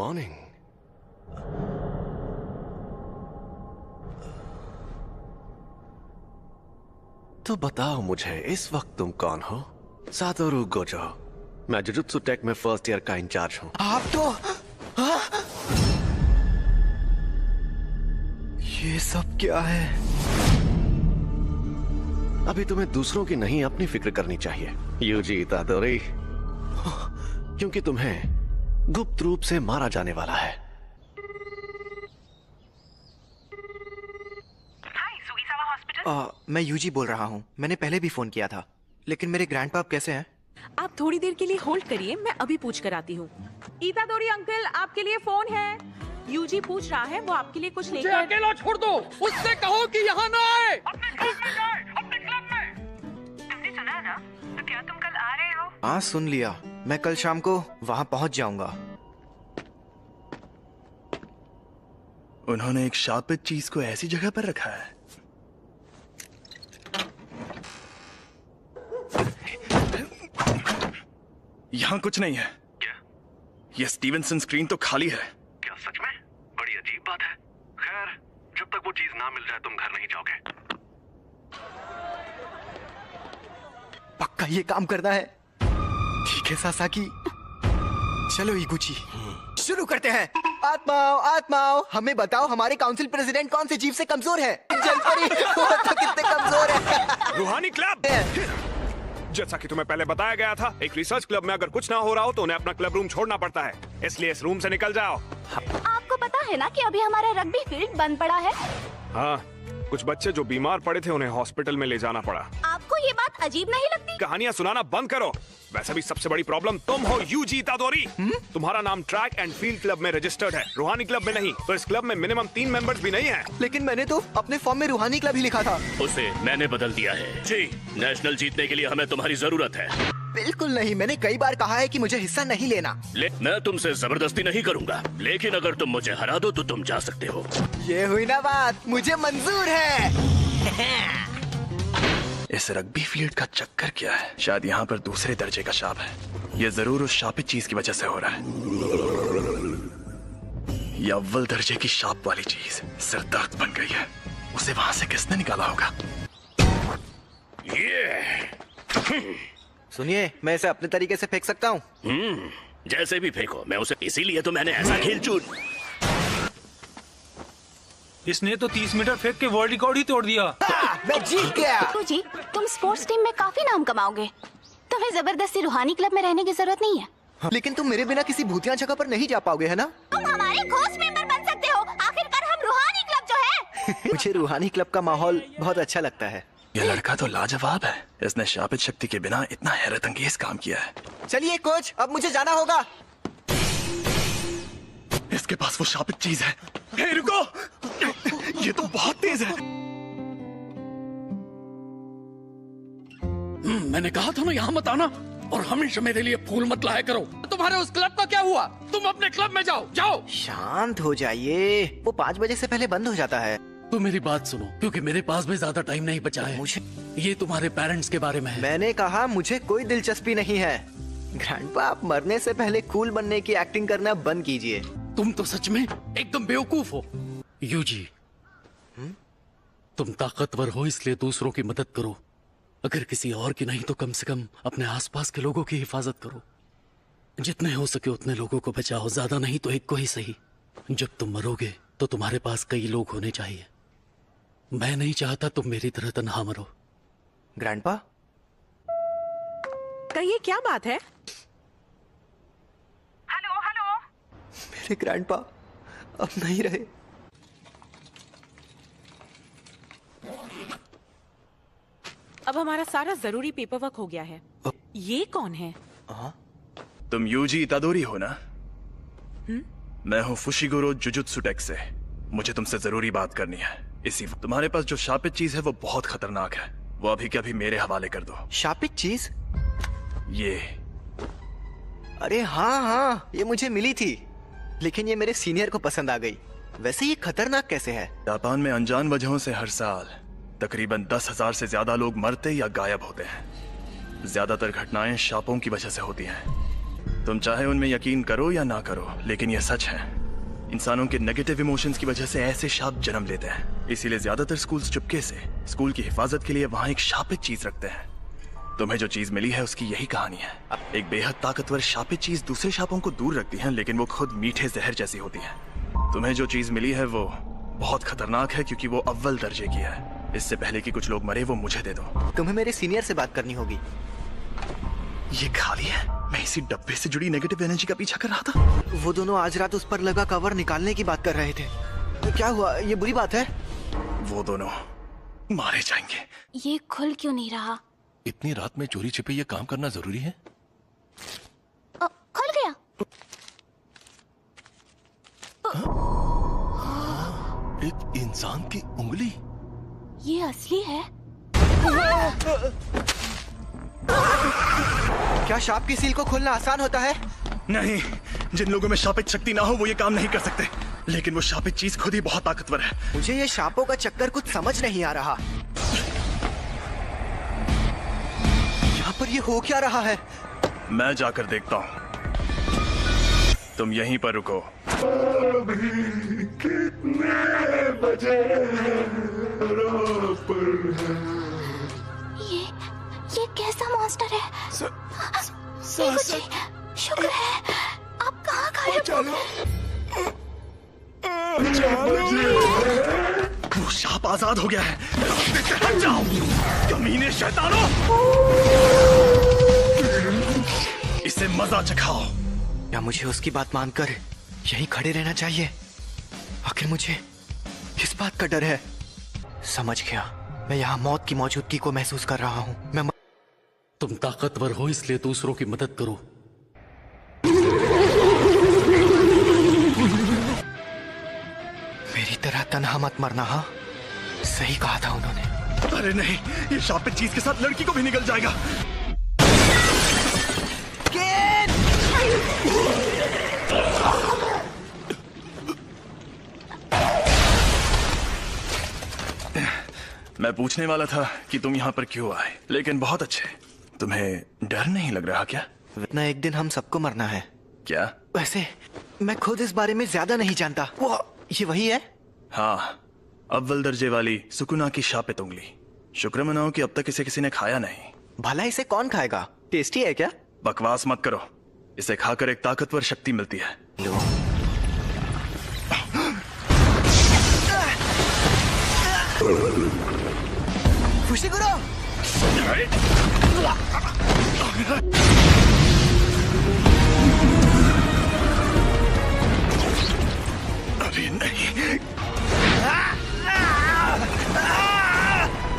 Morning. तो बताओ मुझे, इस वक्त तुम कौन हो? Satoru Gojo. मैं जुजुत्सु टेक में फर्स्ट ईयर का इंचार्ज हूं। आप तो ये सब क्या है? अभी तुम्हें दूसरों की नहीं, अपनी फिक्र करनी चाहिए यूजी इतादोरी, क्योंकि तुम्हें गुप्त रूप से मारा जाने वाला है। मैं यूजी बोल रहा हूँ। मैंने पहले भी फोन किया था, लेकिन मेरे ग्रैंडपाप कैसे हैं? आप थोड़ी देर के लिए होल्ड करिए, मैं अभी पूछ कर आती हूँ। इतादोरी अंकल, आपके लिए फोन है। यूजी पूछ रहा है, वो आपके लिए कुछ लेकर। अकेला छोड़ दो, उससे कहो कि यहाँ ना आए। अपने क्लब में। तुमने सुना ना? तो क्या तुम कल आ रहे हो? हाँ, सुन लिया। मैं कल शाम को वहाँ पहुँच जाऊंगा। उन्होंने एक शापित चीज को ऐसी जगह पर रखा है। यहाँ कुछ नहीं है। क्या? ये स्टीवनसन स्क्रीन तो खाली है। क्या सच में? बड़ी अजीब बात है। खैर, जब तक वो चीज ना मिल जाए तुम घर नहीं जाओगे। पक्का ये काम करना है। ठीक है सासाकी, चलो इगुची, शुरू करते हैं। आत्माओं आत्माओं, हमें बताओ हमारे काउंसिल प्रेसिडेंट कौन से जीव से कमजोर है? जलपरी वो तो कितने कमजोर है। रूहानी क्लब। जैसा कि तुम्हें पहले बताया गया था, एक रिसर्च क्लब में अगर कुछ ना हो रहा हो तो उन्हें अपना क्लब रूम छोड़ना पड़ता है, इसलिए इस रूम से निकल जाओ। आपको पता है ना कि अभी हमारा रग्बी फील्ड बंद पड़ा है। हाँ, कुछ बच्चे जो बीमार पड़े थे उन्हें हॉस्पिटल में ले जाना पड़ा। आपको ये बात अजीब नहीं लगती? कहानियां सुनाना बंद करो। वैसे भी सबसे बड़ी प्रॉब्लम तुम हो यूजी इतादोरी। तुम्हारा नाम ट्रैक एंड फील्ड क्लब में रजिस्टर्ड है, रूहानी क्लब में नहीं। तो इस क्लब में मिनिमम 3 मेंबर्स भी नहीं है। लेकिन मैंने तो अपने फॉर्म में रूहानी क्लब ही लिखा था। उसे मैंने बदल दिया है। जी, नेशनल जीतने के लिए हमें तुम्हारी जरूरत है। बिल्कुल नहीं, मैंने कई बार कहा है कि मुझे हिस्सा नहीं लेना। मैं तुमसे जबरदस्ती नहीं करूंगा, लेकिन अगर तुम मुझे हरा दो तो तुम जा सकते हो। ये हुई ना बात, मुझे मंजूर है। इस रग्बी फील्ड का चक्कर क्या है? शायद यहाँ पर दूसरे दर्जे का शाप है। ये जरूर उस शापित चीज की वजह से हो रहा है। ये अव्वल दर्जे की शाप वाली चीज सिरदर्द बन गई है। उसे वहां से किसने निकाला होगा? सुनिए, मैं इसे अपने तरीके से फेंक सकता हूँ। जैसे भी फेंको, मैं उसे, इसीलिए तो मैंने ऐसा खेल चुन। इसने तो 30 मीटर फेंक के वर्ल्ड रिकॉर्ड ही तोड़ दिया। मैं जीत गया। जी, तुम स्पोर्ट्स टीम में काफी नाम कमाओगे। तुम्हें जबरदस्ती रूहानी क्लब में रहने की जरूरत नहीं है। लेकिन तुम मेरे बिना किसी भूतिया जगह पर नहीं जा पाओगे, है ना? तुम हमारे घोस्ट मेंबर बन सकते हो। आखिरकार हम रूहानी क्लब जो है। मुझे रूहानी क्लब का माहौल बहुत अच्छा लगता है। ये लड़का तो लाजवाब है। इसने शापित शक्ति के बिना इतना हैरत अंगेज काम किया है। चलिए कोच, अब मुझे जाना होगा। इसके पास वो शापित चीज है। हे, रुको! ये तो बहुत तेज है। मैंने कहा था ना यहाँ मत आना, और हमेशा मेरे लिए फूल मत लाया करो। तुम्हारे उस क्लब का क्या हुआ? तुम अपने क्लब में जाओ, जाओ। शांत हो जाइए, वो 5 बजे से पहले बंद हो जाता है। तो मेरी बात सुनो, क्योंकि मेरे पास भी ज्यादा टाइम नहीं बचा है। मुझे ये तुम्हारे पेरेंट्स के बारे में है। मैंने कहा मुझे कोई दिलचस्पी नहीं है। ग्रैंडपा, आप मरने से पहले कूल बनने की एक्टिंग करना बंद कीजिए। तुम तो सच में एकदम बेवकूफ हो। यूजी, तुम ताकतवर हो इसलिए दूसरों की मदद करो। अगर किसी और की नहीं तो कम से कम अपने आसपास के लोगों की हिफाजत करो। जितने हो सके उतने लोगों को बचाओ, ज्यादा नहीं तो एक को ही सही। जब तुम मरोगे तो तुम्हारे पास कई लोग होने चाहिए। मैं नहीं चाहता तुम मेरी तरह तन्हा मरो। ग्रैंडपा, कहिए, क्या बात है? Hello hello. मेरे ग्रैंडपा अब नहीं रहे। अब हमारा सारा जरूरी पेपर वर्क हो गया है। ये कौन है? तुम यूजी इतादोरी हो ना? मैं हूँ फुशिगोरो जुजुत्सु टेक से। मुझे तुमसे जरूरी बात करनी है। इसी तुम्हारे पास जो शापित चीज है वो बहुत खतरनाक है। वो अभी के अभी मेरे हवाले कर दो। शापित चीज? ये। अरे हाँ हाँ, ये मुझे मिली थी, लेकिन ये मेरे सीनियर को पसंद आ गई। वैसे ये खतरनाक कैसे है? जापान में अनजान वजहों से हर साल तकरीबन 10,000 से ज्यादा लोग मरते या गायब होते हैं। ज्यादातर घटनाएं शापों की वजह से होती हैं। तुम चाहे उनमें यकीन करो या ना करो, लेकिन यह सच है। इंसानों के नेगेटिव इमोशंस की वजह से ऐसे शाप जन्म लेते हैं। इसीलिए ज्यादातर स्कूल्स चुपके से स्कूल की हिफाजत के लिए वहाँ एक शापित चीज रखते हैं। तुम्हें जो चीज मिली है उसकी यही कहानी है। एक बेहद ताकतवर शापित चीज दूसरे शापों को दूर रखती है, लेकिन वो खुद मीठे जहर जैसी होती है। तुम्हें जो चीज मिली है वो बहुत खतरनाक है, क्योंकि वो अव्वल दर्जे की है। इससे पहले कि कुछ लोग मरे, वो मुझे दे दो। तुम्हें मेरे सीनियर से बात करनी होगी। ये खाली है। मैं इसी डब्बे से जुड़ी नेगेटिव एनर्जी का पीछा कर रहा था। वो दोनों आज रात उस पर लगा कवर निकालने की बात कर रहे थे। क्या हुआ? ये बुरी बात है? वो दोनों मारे जाएंगे। ये खुल क्यों नहीं रहा? इतनी रात में चोरी छिपे ये काम करना जरूरी है? खुल गया। एक इंसान की उंगली। ये असली है? क्या शाप की सील को खोलना आसान होता है? नहीं, जिन लोगों में शापित शक्ति ना हो वो ये काम नहीं कर सकते। लेकिन वो शापित चीज खुद ही बहुत ताकतवर है। मुझे ये शापों का चक्कर कुछ समझ नहीं आ रहा। यहाँ पर ये हो क्या रहा है? मैं जाकर देखता हूँ। तुम यहीं पर रुको। कितने बजे? ये कैसा मॉन्स्टर है? जी, शुक्र है आप कहाँ गायब हो? वो शाप आजाद हो गया है। रास्ते से हट जाओ, कमीने शैतानों। इसे मजा चखाओ। क्या मुझे उसकी बात मानकर यहीं खड़े रहना चाहिए? आखिर मुझे किस बात का डर है? समझ गया। मैं यहाँ मौत की मौजूदगी को महसूस कर रहा हूँ। तुम ताकतवर हो इसलिए दूसरों की मदद करो। मेरी तरह तन्हा मत मरना। हाँ, सही कहा था उन्होंने। अरे नहीं, ये शापित चीज के साथ लड़की को भी निकल जाएगा। मैं पूछने वाला था कि तुम यहाँ पर क्यों आए, लेकिन बहुत अच्छे। तुम्हें डर नहीं लग रहा क्या? इतना एक दिन हम सबको मरना है। क्या? वैसे मैं खुद इस बारे में ज्यादा नहीं जानता। वो ये वही है? हाँ, अव्वल दर्जे वाली सुकुना की शापित उंगली। शुक्र मनाओ कि अब तक इसे किसी ने खाया नहीं। भला इसे कौन खाएगा? टेस्टी है क्या? बकवास मत करो। इसे खाकर एक ताकतवर शक्ति मिलती है। लो। फुशिगुरो! अभी नहीं।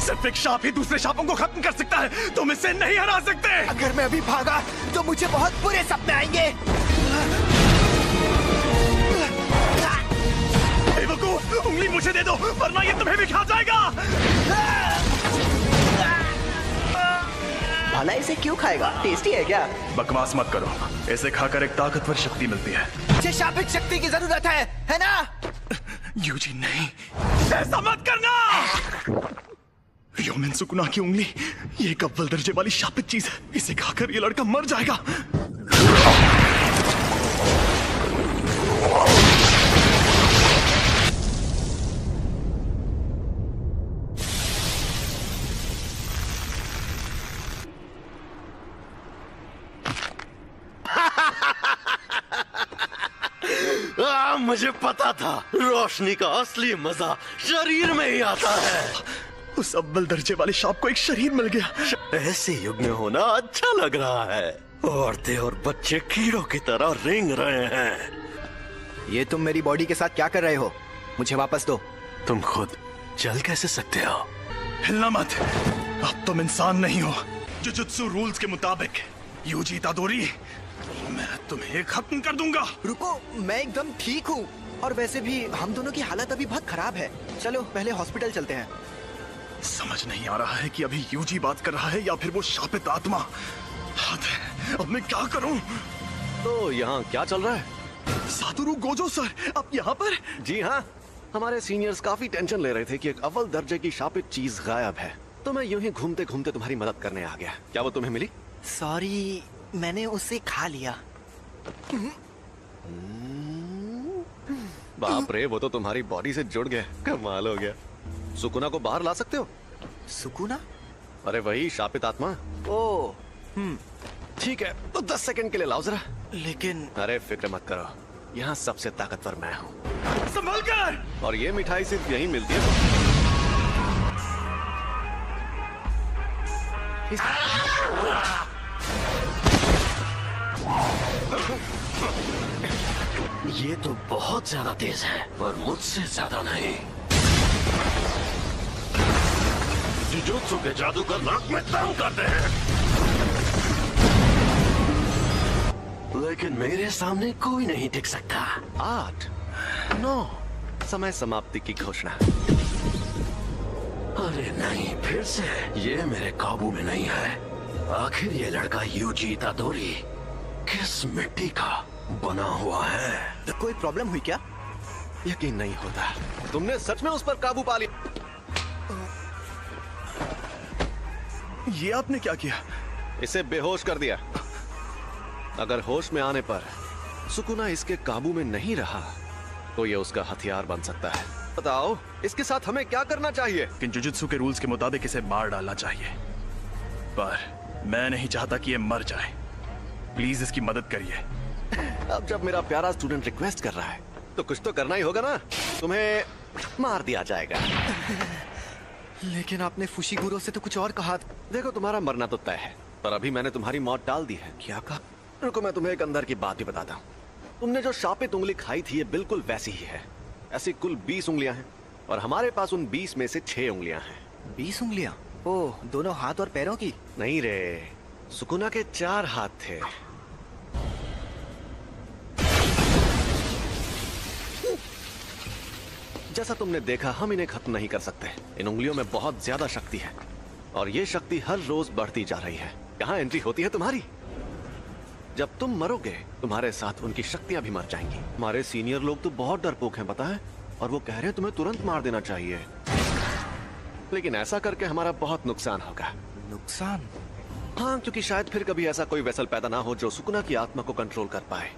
सिर्फ एक शाप ही दूसरे शापों को खत्म कर सकता है। तुम इसे नहीं हरा सकते। अगर मैं अभी भागा तो मुझे बहुत बुरे सपने आएंगे। बेवकूफ, उंगली मुझे दे दो वरना ये तुम्हें भी खा जाएगा। भला इसे क्यों खाएगा? टेस्टी है क्या? बकवास मत करो। इसे खाकर एक ताकतवर शक्ति मिलती है। मुझे शापित शक्ति की जरूरत है ना? यूजी नहीं, ऐसा मत करना। योमिन सुकुना की उंगली, ये एक अव्वल दर्जे वाली शापित चीज है। इसे खाकर ये लड़का मर जाएगा। मुझे पता था रोशनी का असली मजा शरीर में ही आता है। उस अव्वल दर्जे वाले शाप को एक शरीर मिल गया। ऐसे युग में होना अच्छा लग रहा है। औरतें और बच्चे कीड़ों की तरह रेंग रहे हैं। ये तुम मेरी बॉडी के साथ क्या कर रहे हो? मुझे वापस दो। तुम खुद चल कैसे सकते हो? हिलना मत। अब तुम इंसान नहीं हो। जुजुत्सु रूल्स के मुताबिक यूजी इतादोरी, मैं तुम्हें खत्म कर दूंगा। रुको, मैं एकदम ठीक हूँ। और वैसे भी हम दोनों की हालत अभी बहुत खराब है। चलो पहले हॉस्पिटल चलते हैं। समझ नहीं आ रहा है कि अभी यूजी बात कर रहा है या फिर वो शापित आत्मा। अब मैं क्या करूं? तो यहाँ क्या चल रहा है? सातोरु गोजो सर, आप यहाँ पर? जी हाँ, हमारे सीनियर्स काफी टेंशन ले रहे थे कि एक अव्वल दर्जे की शापित चीज गायब है। तो मैं यूं ही घूमते घूमते तुम्हारी मदद करने आ गया। क्या वो तुम्हें मिली? सॉरी, मैंने उसे खा लिया। बाप रे, वो तो तुम्हारी बॉडी से जुड़ गया। कमाल हो गया। सुकुना को बाहर ला सकते हो? सुकुना? अरे वही शापित आत्मा। ओ, ठीक है, तो 10 सेकंड के लिए लाओ जरा। लेकिन अरे फिक्र मत करो, यहाँ सबसे ताकतवर मैं हूँ। संभल कर। और ये मिठाई सिर्फ यहीं मिलती है। ये तो बहुत ज्यादा तेज है, पर मुझसे ज्यादा नहीं। जुजुत्सु के जादूगर नाक में दम करते हैं, लेकिन मेरे सामने कोई नहीं टिक सकता। 8, 9, समय समाप्ति की घोषणा। अरे नहीं, फिर से ये मेरे काबू में नहीं है। आखिर ये लड़का यूजी इतादोरी किस मिट्टी का बना हुआ है? तो कोई प्रॉब्लम हुई क्या? यकीन नहीं होता, तुमने सच में उस पर काबू पा लिया। ये आपने क्या किया? इसे बेहोश कर दिया। अगर होश में आने पर सुकुना इसके काबू में नहीं रहा तो ये उसका हथियार बन सकता है। बताओ, इसके साथ हमें क्या करना चाहिए? लेकिन जुजुत्सु के रूल्स के मुताबिक इसे मार डालना चाहिए, पर मैं नहीं चाहता कि ये मर जाए। प्लीज इसकी मदद करिए। अब जब मेरा प्यारा स्टूडेंट रिक्वेस्ट कर रहा है तो कुछ तो करना ही होगा ना। तुम्हें मार दिया जाएगा। लेकिन आपने फुशिगुरो से तो कुछ और कहा। देखो, तुम्हारा मरना तो तय है, पर अभी मैंने तुम्हारी मौत टाल दी है। क्या कहा? रुको, मैं तुम्हें एक अंदर की बात भी बताता हूँ। तुमने जो शापित उंगली खाई थी, ये बिल्कुल वैसी ही है। ऐसी कुल 20 उंगलियां हैं और हमारे पास उन 20 में से 6 उंगलियां हैं। 20 उंगलियां? ओह, दोनों हाथ और पैरों की? नहीं रे, सुकुना के 4 हाथ थे। जैसा तुमने देखा, हम इन्हें खत्म नहीं कर सकते। इन उंगलियों में बहुत ज्यादा शक्ति है और ये शक्ति हर रोज बढ़ती जा रही है। यहाँ एंट्री होती है तुम्हारी। जब तुम मरोगे, तुम्हारे साथ उनकी शक्तियां भी मर जाएंगी। हमारे सीनियर लोग तो बहुत डरपोक हैं, पता है, और वो कह रहे हैं तुम्हें तुरंत मार देना चाहिए। लेकिन ऐसा करके हमारा बहुत नुकसान होगा। नुकसान? हाँ, क्योंकि शायद फिर कभी ऐसा कोई वेसल पैदा ना हो जो सुकुना की आत्मा को कंट्रोल कर पाए।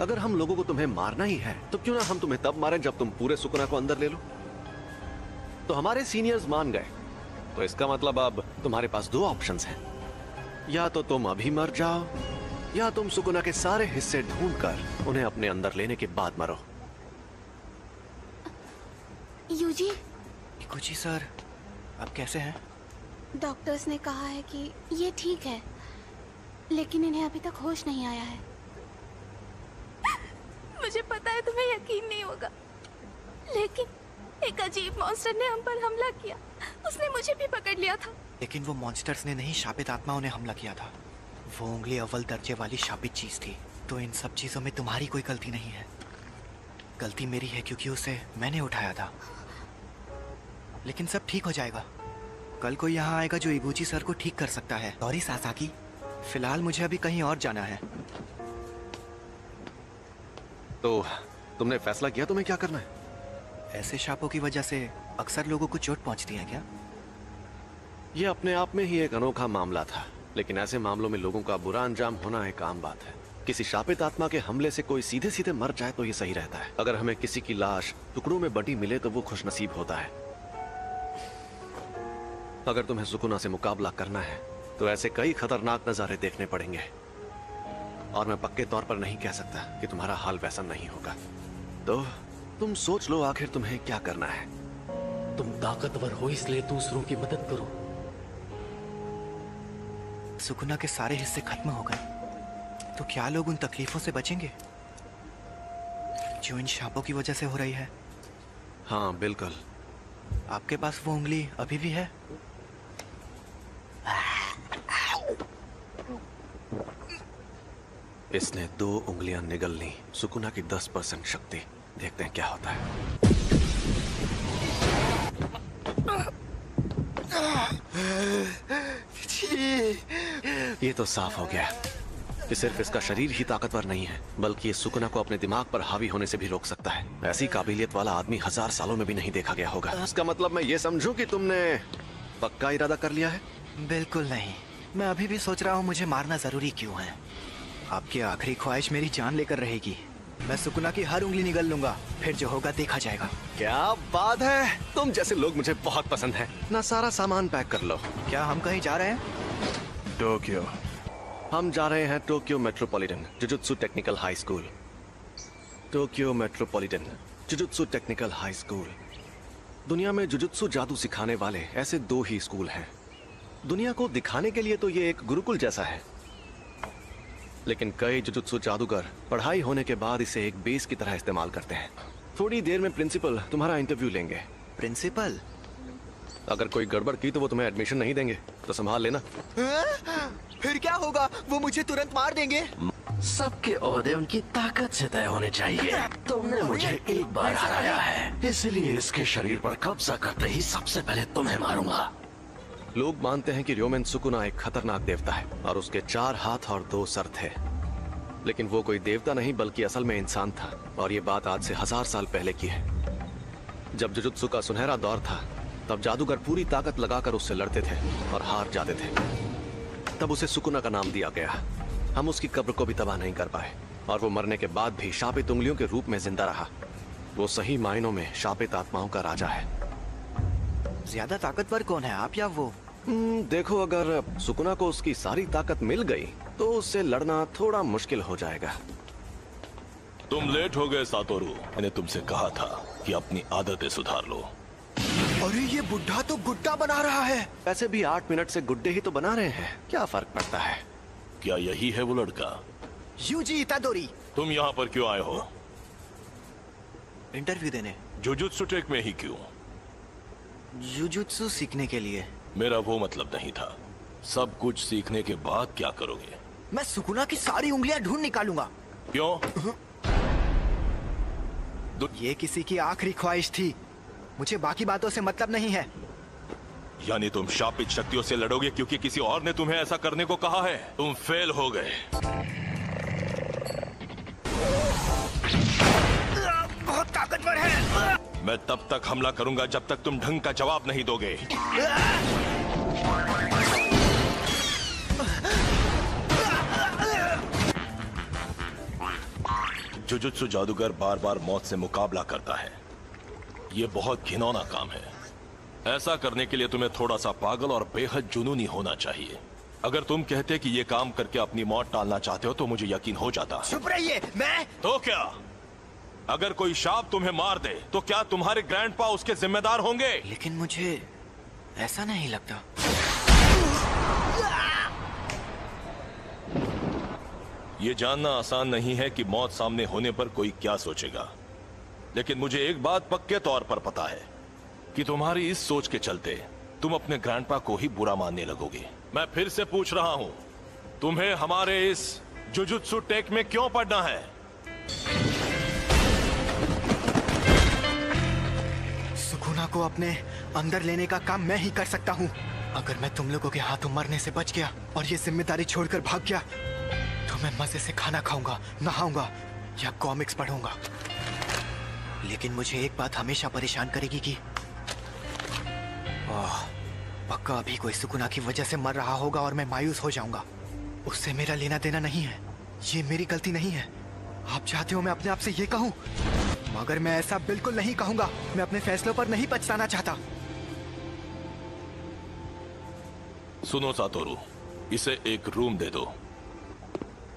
अगर हम लोगों को तुम्हें मारना ही है तो क्यों ना हम तुम्हें तब मारें जब तुम पूरे सुकुना को अंदर ले लो। तो हमारे सीनियर्स मान गए, तो इसका मतलब अब तुम्हारे पास 2 ऑप्शंस हैं। या तो तुम अभी मर जाओ, या तुम सुकुना के सारे हिस्से ढूंढकर उन्हें अपने अंदर लेने के बाद मरो। यूजी, इकुची सर, आप कैसे हैं? डॉक्टर्स ने कहा है कि ये ठीक है, लेकिन इन्हें अभी तक होश नहीं आया है। मुझे पता है तुम्हें यकीन नहीं होगा, लेकिन एक अजीब मॉन्स्टर ने हम पर हमला किया। उसने मुझे भी पकड़ लिया था। लेकिन वो मॉन्स्टर्स ने नहीं, शापित आत्माओं ने हमला किया था। वो उंगली अव्वल दर्जे वाली शापित चीज थी। तो इन सब चीजों में तुम्हारी कोई गलती नहीं है। गलती मेरी है क्योंकि उसे मैंने उठाया था। लेकिन सब ठीक हो जाएगा। कल कोई यहाँ आएगा जो इबुची सर को ठीक कर सकता है। सॉरी सासाकी, फिलहाल मुझे अभी कहीं और जाना है। तो तुमने फैसला किया तुम्हें क्या करना है? ऐसे शापों की वजह से अक्सर लोगों को चोट पहुंचती है क्या? ये अपने आप में ही एक अनोखा मामला था, लेकिन ऐसे मामलों में लोगों का बुरा अंजाम होना एक आम बात है। किसी शापित आत्मा के हमले से कोई सीधे सीधे मर जाए तो ये सही रहता है। अगर हमें किसी की लाश टुकड़ों में बटी मिले तो वो खुशनसीब होता है। अगर तुम्हें सुकुना से मुकाबला करना है तो ऐसे कई खतरनाक नजारे देखने पड़ेंगे, और मैं पक्के तौर पर नहीं कह सकता कि तुम्हारा हाल वैसा नहीं होगा। तो तुम सोच लो आखिर तुम्हें क्या करना है। तुम ताकतवर हो इसलिए दूसरों की मदद करो। सुकुना के सारे हिस्से खत्म हो गए तो क्या लोग उन तकलीफों से बचेंगे जो इन शापों की वजह से हो रही है? हाँ बिल्कुल। आपके पास वो उंगली अभी भी है? इसने 2 उंगलियां निगल ली। सुकुना की 10% शक्ति। देखते हैं क्या होता है। ये तो साफ हो गया कि सिर्फ इसका शरीर ही ताकतवर नहीं है, बल्कि ये सुकुना को अपने दिमाग पर हावी होने से भी रोक सकता है। ऐसी काबिलियत वाला आदमी 1000 सालों में भी नहीं देखा गया होगा। इसका मतलब मैं ये समझूं कि तुमने पक्का इरादा कर लिया है? बिल्कुल नहीं। मैं अभी भी सोच रहा हूँ मुझे मारना जरूरी क्यों है। आपकी आखिरी ख्वाहिश मेरी जान लेकर रहेगी। मैं सुकुना की हर उंगली निगल लूंगा, फिर जो होगा देखा जाएगा। क्या बात है, तुम जैसे लोग मुझे बहुत पसंद हैं। ना सारा सामान पैक कर लो। क्या हम कहीं जा रहे हैं? टोक्यो। हम जा रहे हैं Tokyo metropolitan jujutsu technical high school. Tokyo metropolitan jujutsu technical high school. दुनिया में जुजुत्सु जादू सिखाने वाले ऐसे 2 ही स्कूल हैं। दुनिया को दिखाने के लिए तो ये एक गुरुकुल जैसा है, लेकिन कई जुजुत्सु जादूगर पढ़ाई होने के बाद इसे एक बेस की तरह इस्तेमाल करते हैं। थोड़ी देर में प्रिंसिपल तुम्हारा इंटरव्यू लेंगे। प्रिंसिपल? अगर कोई गड़बड़ की तो वो तुम्हें एडमिशन नहीं देंगे, तो संभाल लेना। फिर क्या होगा? वो मुझे तुरंत मार देंगे। सबके ओहदे उनकी ताकत से तय होने चाहिए। तुमने मुझे एक बार हराया है, इसलिए इसके शरीर पर कब्जा करते ही सबसे पहले तुम्हें मारूंगा। लोग मानते हैं कि र्योमेन सुकुना एक खतरनाक देवता है और उसके 4 हाथ और 2 सर थे, लेकिन वो कोई देवता नहीं बल्कि असल में इंसान था। और ये बात आज से 1000 साल पहले की है। जब जुजुत्सु का सुनहरा दौर था, तब जादूगर पूरी ताकत लगाकर उससे लड़ते थे और हार जाते थे। तब उसे सुकुना का नाम दिया गया। हम उसकी कब्र को भी तबाह नहीं कर पाए और वो मरने के बाद भी शापित उंगलियों के रूप में जिंदा रहा। वो सही मायनों में शापित आत्माओं का राजा है। ज्यादा ताकतवर कौन है, आप या वो? देखो, अगर सुकुना को उसकी सारी ताकत मिल गई तो उससे लड़ना थोड़ा मुश्किल हो जाएगा। तुम लेट हो गए सातोरू। मैंने तुमसे कहा था कि अपनी आदतें सुधार लो। अरे ये बुढ़ा तो गुड्डा बना रहा है। वैसे भी 8 मिनट से गुड्डे ही तो बना रहे हैं, क्या फर्क पड़ता है? क्या यही है वो लड़का? यूजी इतादोरी। तुम यहाँ पर क्यों आए हो? इंटरव्यू देने। जुजुत्सु टेक में ही क्यों? जुजुत्सु सीखने के लिए। मेरा वो मतलब नहीं था। सब कुछ सीखने के बाद क्या करोगे? मैं सुकुना की सारी उंगलियां ढूंढ निकालूंगा। क्यों? ये किसी की आखिरी ख्वाहिश थी, मुझे बाकी बातों से मतलब नहीं है। यानी तुम शापित शक्तियों से लड़ोगे क्योंकि किसी और ने तुम्हें ऐसा करने को कहा है? तुम फेल हो गए। बहुत ताकतवर है। मैं तब तक हमला करूंगा जब तक तुम ढंग का जवाब नहीं दोगे। जुजुत्सु जादूगर बार बार मौत से मुकाबला करता है। ये बहुत घिनौना काम है। ऐसा करने के लिए तुम्हें थोड़ा सा पागल और बेहद जुनूनी होना चाहिए। अगर तुम कहते कि ये काम करके अपनी मौत टालना चाहते हो तो मुझे यकीन हो जाता। चुप रहिए। मैं तो क्या? अगर कोई शाप तुम्हें मार दे तो क्या तुम्हारे ग्रैंडपा उसके जिम्मेदार होंगे? लेकिन मुझे ऐसा नहीं लगता। ये जानना आसान नहीं है कि मौत सामने होने पर कोई क्या सोचेगा, लेकिन मुझे एक बात पक्के तौर पर पता है कि तुम्हारी इस सोच के चलते तुम अपने ग्रैंडपा को ही बुरा मानने लगोगे। मैं फिर से पूछ रहा हूं, तुम्हें हमारे इस जुजुत्सु टेक में क्यों पढ़ना है? सुकुना को अपने अंदर लेने का काम मैं ही कर सकता हूँ। अगर मैं तुम लोगों के हाथों मरने से बच गया और ये जिम्मेदारी छोड़कर भाग गया तो मैं मजे से खाना खाऊंगा, नहाऊंगा या कॉमिक्स पढ़ूंगा। लेकिन मुझे एक बात हमेशा परेशान करेगी कि पक्का अभी कोई सुकुना की वजह से मर रहा होगा और मैं मायूस हो जाऊंगा। उससे मेरा लेना देना नहीं है, ये मेरी गलती नहीं है। आप चाहते हो मैं अपने आप से ये कहूं, मगर मैं ऐसा बिल्कुल नहीं कहूंगा। मैं अपने फैसलों पर नहीं पछताना चाहता। सुनो सातोरू, इसे एक रूम दे दो।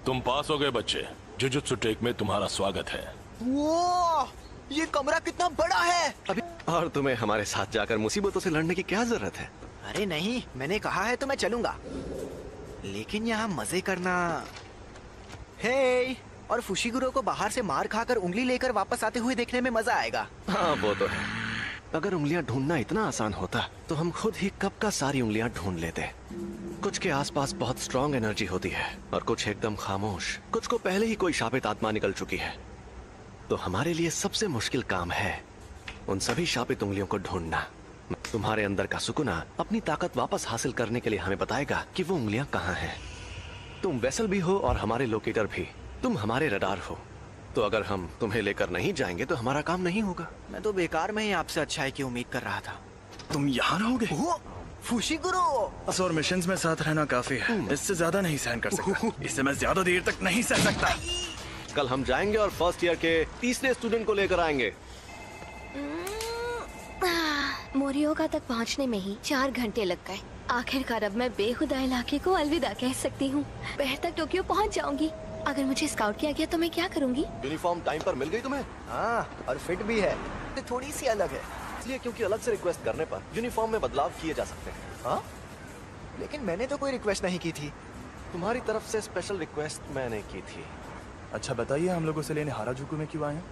तुम पास हो गए बच्चे। जुजुत्सु टेक में तुम्हारा स्वागत है। वो ये कमरा कितना बड़ा है। अभी और तुम्हें हमारे साथ जाकर मुसीबतों से लड़ने की क्या जरूरत है? अरे नहीं, मैंने कहा है तो मैं चलूंगा, लेकिन यहाँ मजे करना। हे, और फुशिगुरो को बाहर से मार खाकर उंगली लेकर वापस आते हुए देखने में मजा आएगा। हाँ वो तो है। अगर उंगलियां ढूंढना इतना आसान होता तो हम खुद ही कब का सारी उंगलियां ढूंढ लेते। कुछ के आसपास बहुत स्ट्रॉन्ग एनर्जी होती है और कुछ एकदम खामोश। कुछ को पहले ही कोई शापित आत्मा निकल चुकी है। तो हमारे लिए सबसे मुश्किल काम है उन सभी शापित उंगलियों को ढूंढना। तुम्हारे अंदर का सुकुना अपनी ताकत वापस हासिल करने के लिए हमें बताएगा कि वो उंगलियां कहाँ हैं। तुम वेसल भी हो और हमारे लोकेटर भी। तुम हमारे रडार हो, तो अगर हम तुम्हें लेकर नहीं जाएंगे तो हमारा काम नहीं होगा। मैं तो बेकार में ही आपसे अच्छाई की उम्मीद कर रहा था। तुम यहाँ रहोगे? फुशिगुरो। और मिशंस में साथ रहना काफी है, इससे ज्यादा नहीं सहन कर सकता। इससे मैं ज्यादा देर तक नहीं सह सकता। कल हम जाएंगे और फर्स्ट ईयर के तीसरे स्टूडेंट को लेकर आएंगे। मोरियोगा तक पहुंचने में ही 4 घंटे लग गए। आखिरकार अब मैं बेहुदा इलाके को अलविदा कह सकती हूँ। दोपहर तक टोक्यो पहुंच जाऊंगी। अगर मुझे स्काउट किया गया तो मैं क्या करूंगी? यूनिफॉर्म टाइम पर मिल गई तुम्हें? हाँ, और फिट भी है, तो थोड़ी सी अलग है। इसलिए क्योंकि अलग से रिक्वेस्ट करने पर यूनिफॉर्म में बदलाव किए जा सकते हैं। हाँ, लेकिन मैंने तो कोई रिक्वेस्ट नहीं की थी। तुम्हारी तरफ से स्पेशल रिक्वेस्ट मैंने की थी। अच्छा बताइए, हम लोगों से लेने हाराजुकु में क्यों आए हैं?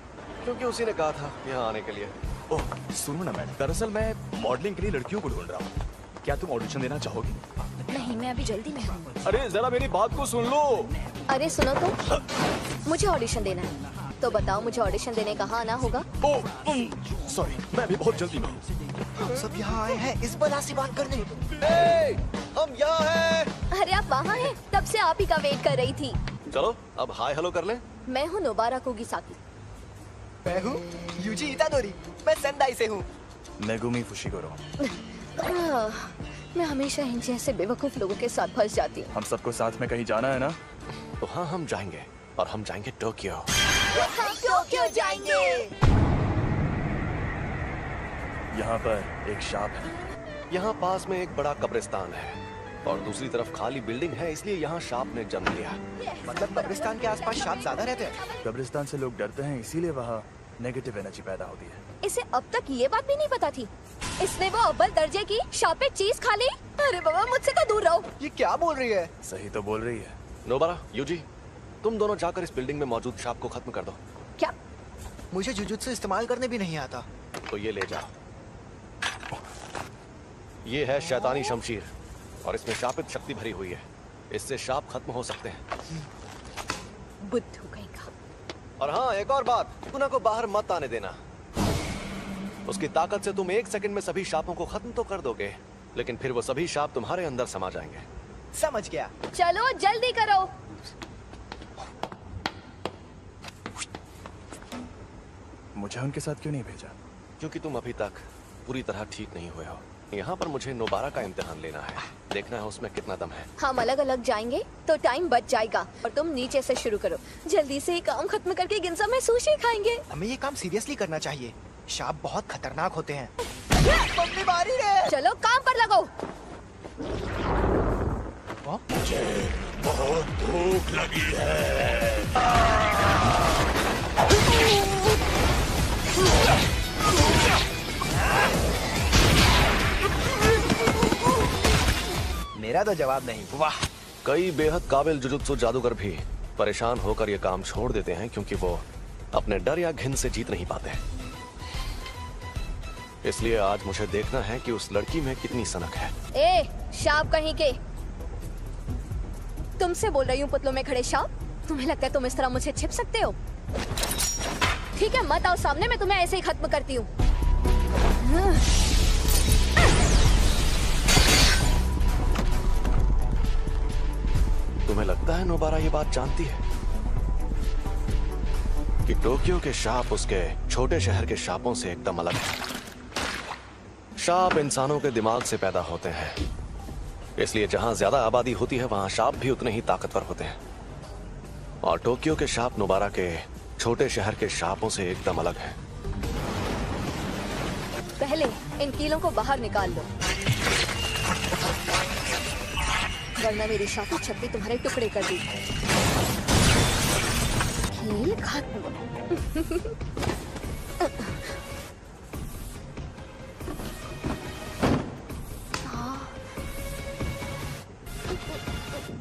क्योंकि उसी ने कहा था यहाँ आने के लिए। ओह सुनो ना मैडम, दरअसल मैं मॉडलिंग के लिए लड़कियों को ढूंढ रहा हूँ। क्या तुम ऑडिशन देना चाहोगी? नहीं, मैं अभी जल्दी में हूँ। अरे जरा मेरी बात को सुन लो। अरे सुनो तो, मुझे ऑडिशन देना है, तो बताओ मुझे ऑडिशन देने कहाँ आना होगा? ओह सॉरी, मैं अभी बहुत जल्दी में हूँ। हम सब यहाँ आए हैं इस बला सी बात करने। हम यहाँ हैं। अरे आप वहाँ हैं? तब से आप ही का वेट कर रही थी। चलो अब हाय हेलो कर लें। मैं हूँ नोबारा कुगिसाकी। मैं हूँ यूजी इतादोरी, मैं सेंदाई से हूँ। Megumi Fushiguro. मैं हमेशा इन जैसे बेवकूफ लोगों के साथ फंस जाती हूँ। हम सबको साथ में कहीं जाना है ना? तो हाँ, हम जाएंगे और हम जाएंगे टोक्यो। हम टोक्यो जाएंगे। यहाँ पर एक शाप है। यहाँ पास में एक बड़ा कब्रिस्तान है और दूसरी तरफ खाली बिल्डिंग है, इसलिए यहाँ शाप ने जन्म लिया। मतलब कब्रिस्तान के आसपास शाप ज्यादा रहते हैं? कब्रिस्तान से लोग डरते हैं, इसीलिए वहाँ नेगेटिव एनर्जी पैदा होती है। इसे अब तक ये बात भी नहीं पता थी। इसने वो अव्वल दर्जे की शापित चीज खा ली। अरे बाबा, मुझसे तो दूर रहो। ये क्या बोल रही है? सही तो बोल रही है। नोबारा, यूजी, तुम दोनों जाकर इस बिल्डिंग में मौजूद शाप को खत्म कर दो। क्या? मुझे जुजुत्सु इस्तेमाल करने भी नहीं आता। तो ये ले जाओ। ये है शैतानी शमशीर और इसमें शापित शक्ति भरी हुई है। इससे शाप खत्म हो सकते हैं। बुद्धू कहीं का। और हाँ, एक और बात, सुकुना को बाहर मत आने देना। उसकी ताकत से तुम 1 सेकंड में सभी शापों को खत्म तो कर दोगे, लेकिन फिर वो सभी शाप तुम्हारे अंदर समा जाएंगे। समझ गया। चलो जल्दी करो। मुझे उनके साथ क्यों नहीं भेजा? क्योंकि तुम अभी तक पूरी तरह ठीक नहीं हुए हो। यहाँ पर मुझे नोबारा का इम्तिहान लेना है, देखना है उसमें कितना दम है। हम अलग अलग जाएंगे तो टाइम बच जाएगा और तुम नीचे से शुरू करो। जल्दी से काम खत्म करके गिंजा में सुशी खाएंगे। हमें ये काम सीरियसली करना चाहिए। शाप बहुत खतरनाक होते हैं। मम्मी मारी रे। चलो काम पर लगो। मुझे बहुत भूख लगी है। मेरा तो जवाब नहीं। वाह, कई बेहद काबिल जुजुत्सु जादूगर भी परेशान होकर ये काम छोड़ देते हैं क्योंकि वो अपने डर या घिन से जीत नहीं पाते। इसलिए आज मुझे देखना है कि उस लड़की में कितनी सनक है। ए, शाप कहीं के। तुमसे बोल रही हूँ पुतलों में खड़े शाप। तुम्हें लगता है तुम इस तरह मुझसे छिप सकते हो? ठीक है, मत आओ सामने, मैं तुम्हें ऐसे ही खत्म करती हूँ। तुम्हें लगता है नोबारा ये बात जानती है कि टोक्यो के शाप उसके छोटे शहर के शापों से एकदम अलग है। शाप इंसानों के दिमाग से पैदा होते हैं, इसलिए जहां ज्यादा आबादी होती है वहां शाप भी उतने ही ताकतवर होते हैं। और टोक्यो के शाप नोबारा के छोटे शहर के शापों से एकदम अलग है। पहले इन कीलों को बाहर निकाल लो, वरना मेरी शापित शक्ति तुम्हारे टुकड़े कर दी। कील खत्म।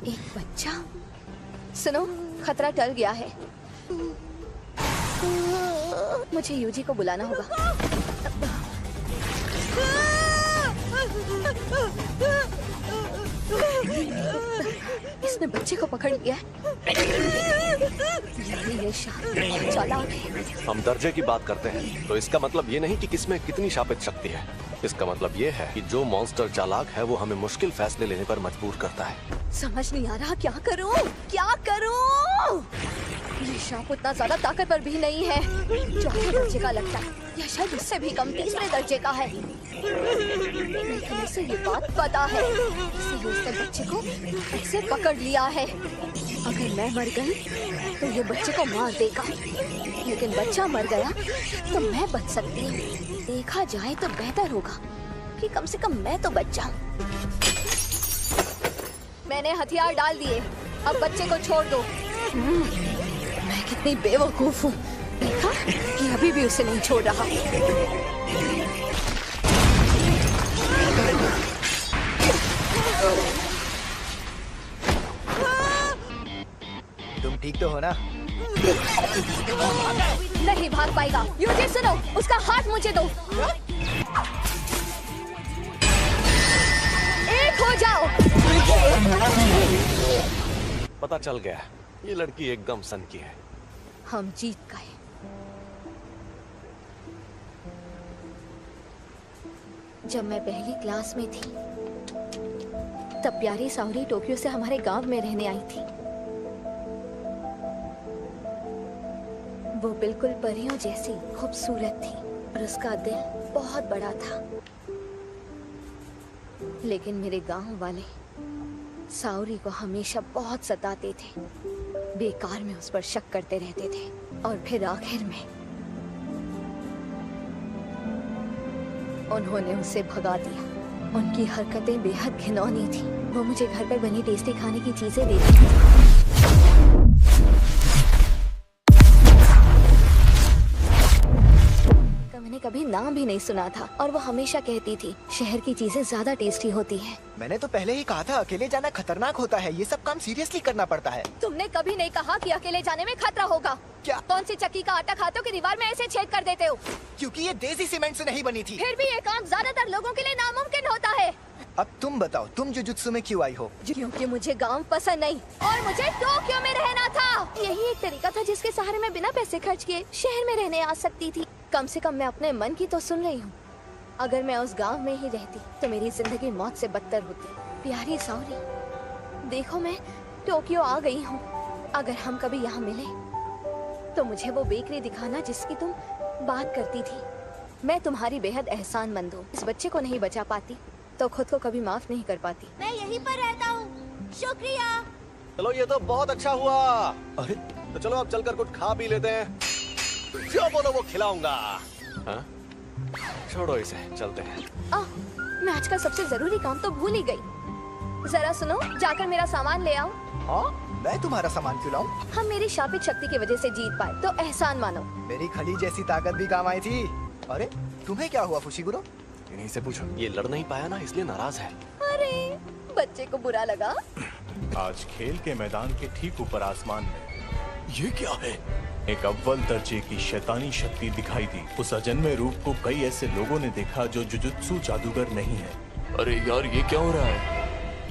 एक बच्चा। सुनो, खतरा टल गया है। मुझे यूजी को बुलाना होगा। इसने बच्चे को पकड़ लिया है। ये चालाक है। हम दर्जे की बात करते हैं तो इसका मतलब ये नहीं कि किसमें कितनी शापित शक्ति है। इसका मतलब ये है कि जो मॉन्स्टर चालाक है वो हमें मुश्किल फैसले लेने पर मजबूर करता है। समझ नहीं आ रहा क्या करूं, क्या करूं? ये शाप उतना ज्यादा ताकतवर भी नहीं है। चौथे दर्जे का लगता है, या शायद उससे भी कम तीसरे दर्जे का है। लेकिन उसे ये बात पता है, इसलिए उसने बच्चे को ऐसे पकड़ लिया है। अगर मैं मर गई तो ये बच्चे को मार देगा, लेकिन बच्चा मर गया तो मैं बच सकती हूँ। देखा जाए तो बेहतर होगा कि कम से कम मैं तो बच जाऊं। मैंने हथियार डाल दिए, अब बच्चे को छोड़ दो। मैं कितनी बेवकूफ हूँ, देखा कि अभी भी उसे नहीं छोड़ रहा। तुम ठीक तो हो ना? नहीं भाग पाएगा। यूजी सुनो, उसका हाथ मुझे दो। एक हो जाओ। पता चल गया, ये लड़की एकदम सन की है। हम जीत गए। जब मैं पहली क्लास में थी तब प्यारी सावरी टोक्यो से हमारे गांव में रहने आई थी। वो बिल्कुल परियों जैसी खूबसूरत थी और उसका दिल बहुत बड़ा था। लेकिन मेरे गांव वाले सावरी को हमेशा बहुत सताते थे, बेकार में उस पर शक करते रहते थे और फिर आखिर में उन्होंने उसे भगा दिया। उनकी हरकतें बेहद घिनौनी थी। वो मुझे घर पर बनी टेस्टी खाने की चीजें देती थी। मैंने कभी नाम भी नहीं सुना था और वो हमेशा कहती थी शहर की चीजें ज्यादा टेस्टी होती हैं। मैंने तो पहले ही कहा था अकेले जाना खतरनाक होता है, ये सब काम सीरियसली करना पड़ता है। तुमने कभी नहीं कहा कि अकेले जाने में खतरा होगा। क्या? कौन सी चक्की का आटा खाते हो कि दीवार में ऐसे छेद कर देते हो? क्योंकि ये देसी सीमेंट से नहीं बनी थी। फिर भी ये काम ज्यादातर लोगों के लिए नामुमकिन होता है। अब तुम बताओ, तुम जुजुत्सु में क्यों आई हो? क्योंकि मुझे गांव पसंद नहीं और मुझे टोक्यो में रहना था। यही एक तरीका था जिसके सहारे मैं बिना पैसे खर्च किए शहर में रहने आ सकती थी। कम से कम मैं अपने मन की तो सुन रही हूँ। अगर मैं उस गांव में ही रहती तो मेरी जिंदगी मौत से बदतर होती। प्यारी सावरी, देखो मैं टोक्यो आ गई हूँ। अगर हम कभी यहाँ मिले तो मुझे वो बेकरी दिखाना जिसकी तुम बात करती थी। मैं तुम्हारी बेहद एहसानमंद हूँ। इस बच्चे को नहीं बचा पाती तो खुद को कभी माफ नहीं कर पाती। मैं यहीं पर रहता हूँ, शुक्रिया। चलो ये तो बहुत अच्छा हुआ। अरे तो चलो अब चलकर कुछ खा पी लेते हैं। जो बोलो वो खिलाऊंगा। हाँ? छोड़ो इसे, चलते हैं। मैं आज का सबसे जरूरी काम तो भूल ही गई। जरा सुनो, जाकर मेरा सामान ले आओ। हाँ? मैं तुम्हारा सामान क्यों लाऊं? हम मेरी शापित शक्ति की वजह से जीत पाए तो एहसान मानो। मेरी खली जैसी ताकत भी काम आई थी। अरे तुम्हें क्या हुआ फुशिगुरो? इन्हीं से पूछो। ये लड़ नहीं पाया ना, इसलिए नाराज है। अरे बच्चे को बुरा लगा। आज खेल के मैदान के ठीक ऊपर आसमान में ये क्या है? एक अव्वल दर्जे की शैतानी शक्ति दिखाई दी। उस अजन्मे रूप को कई ऐसे लोगों ने देखा जो जुजुत्सु जादूगर नहीं है। अरे यार, ये क्या हो रहा है?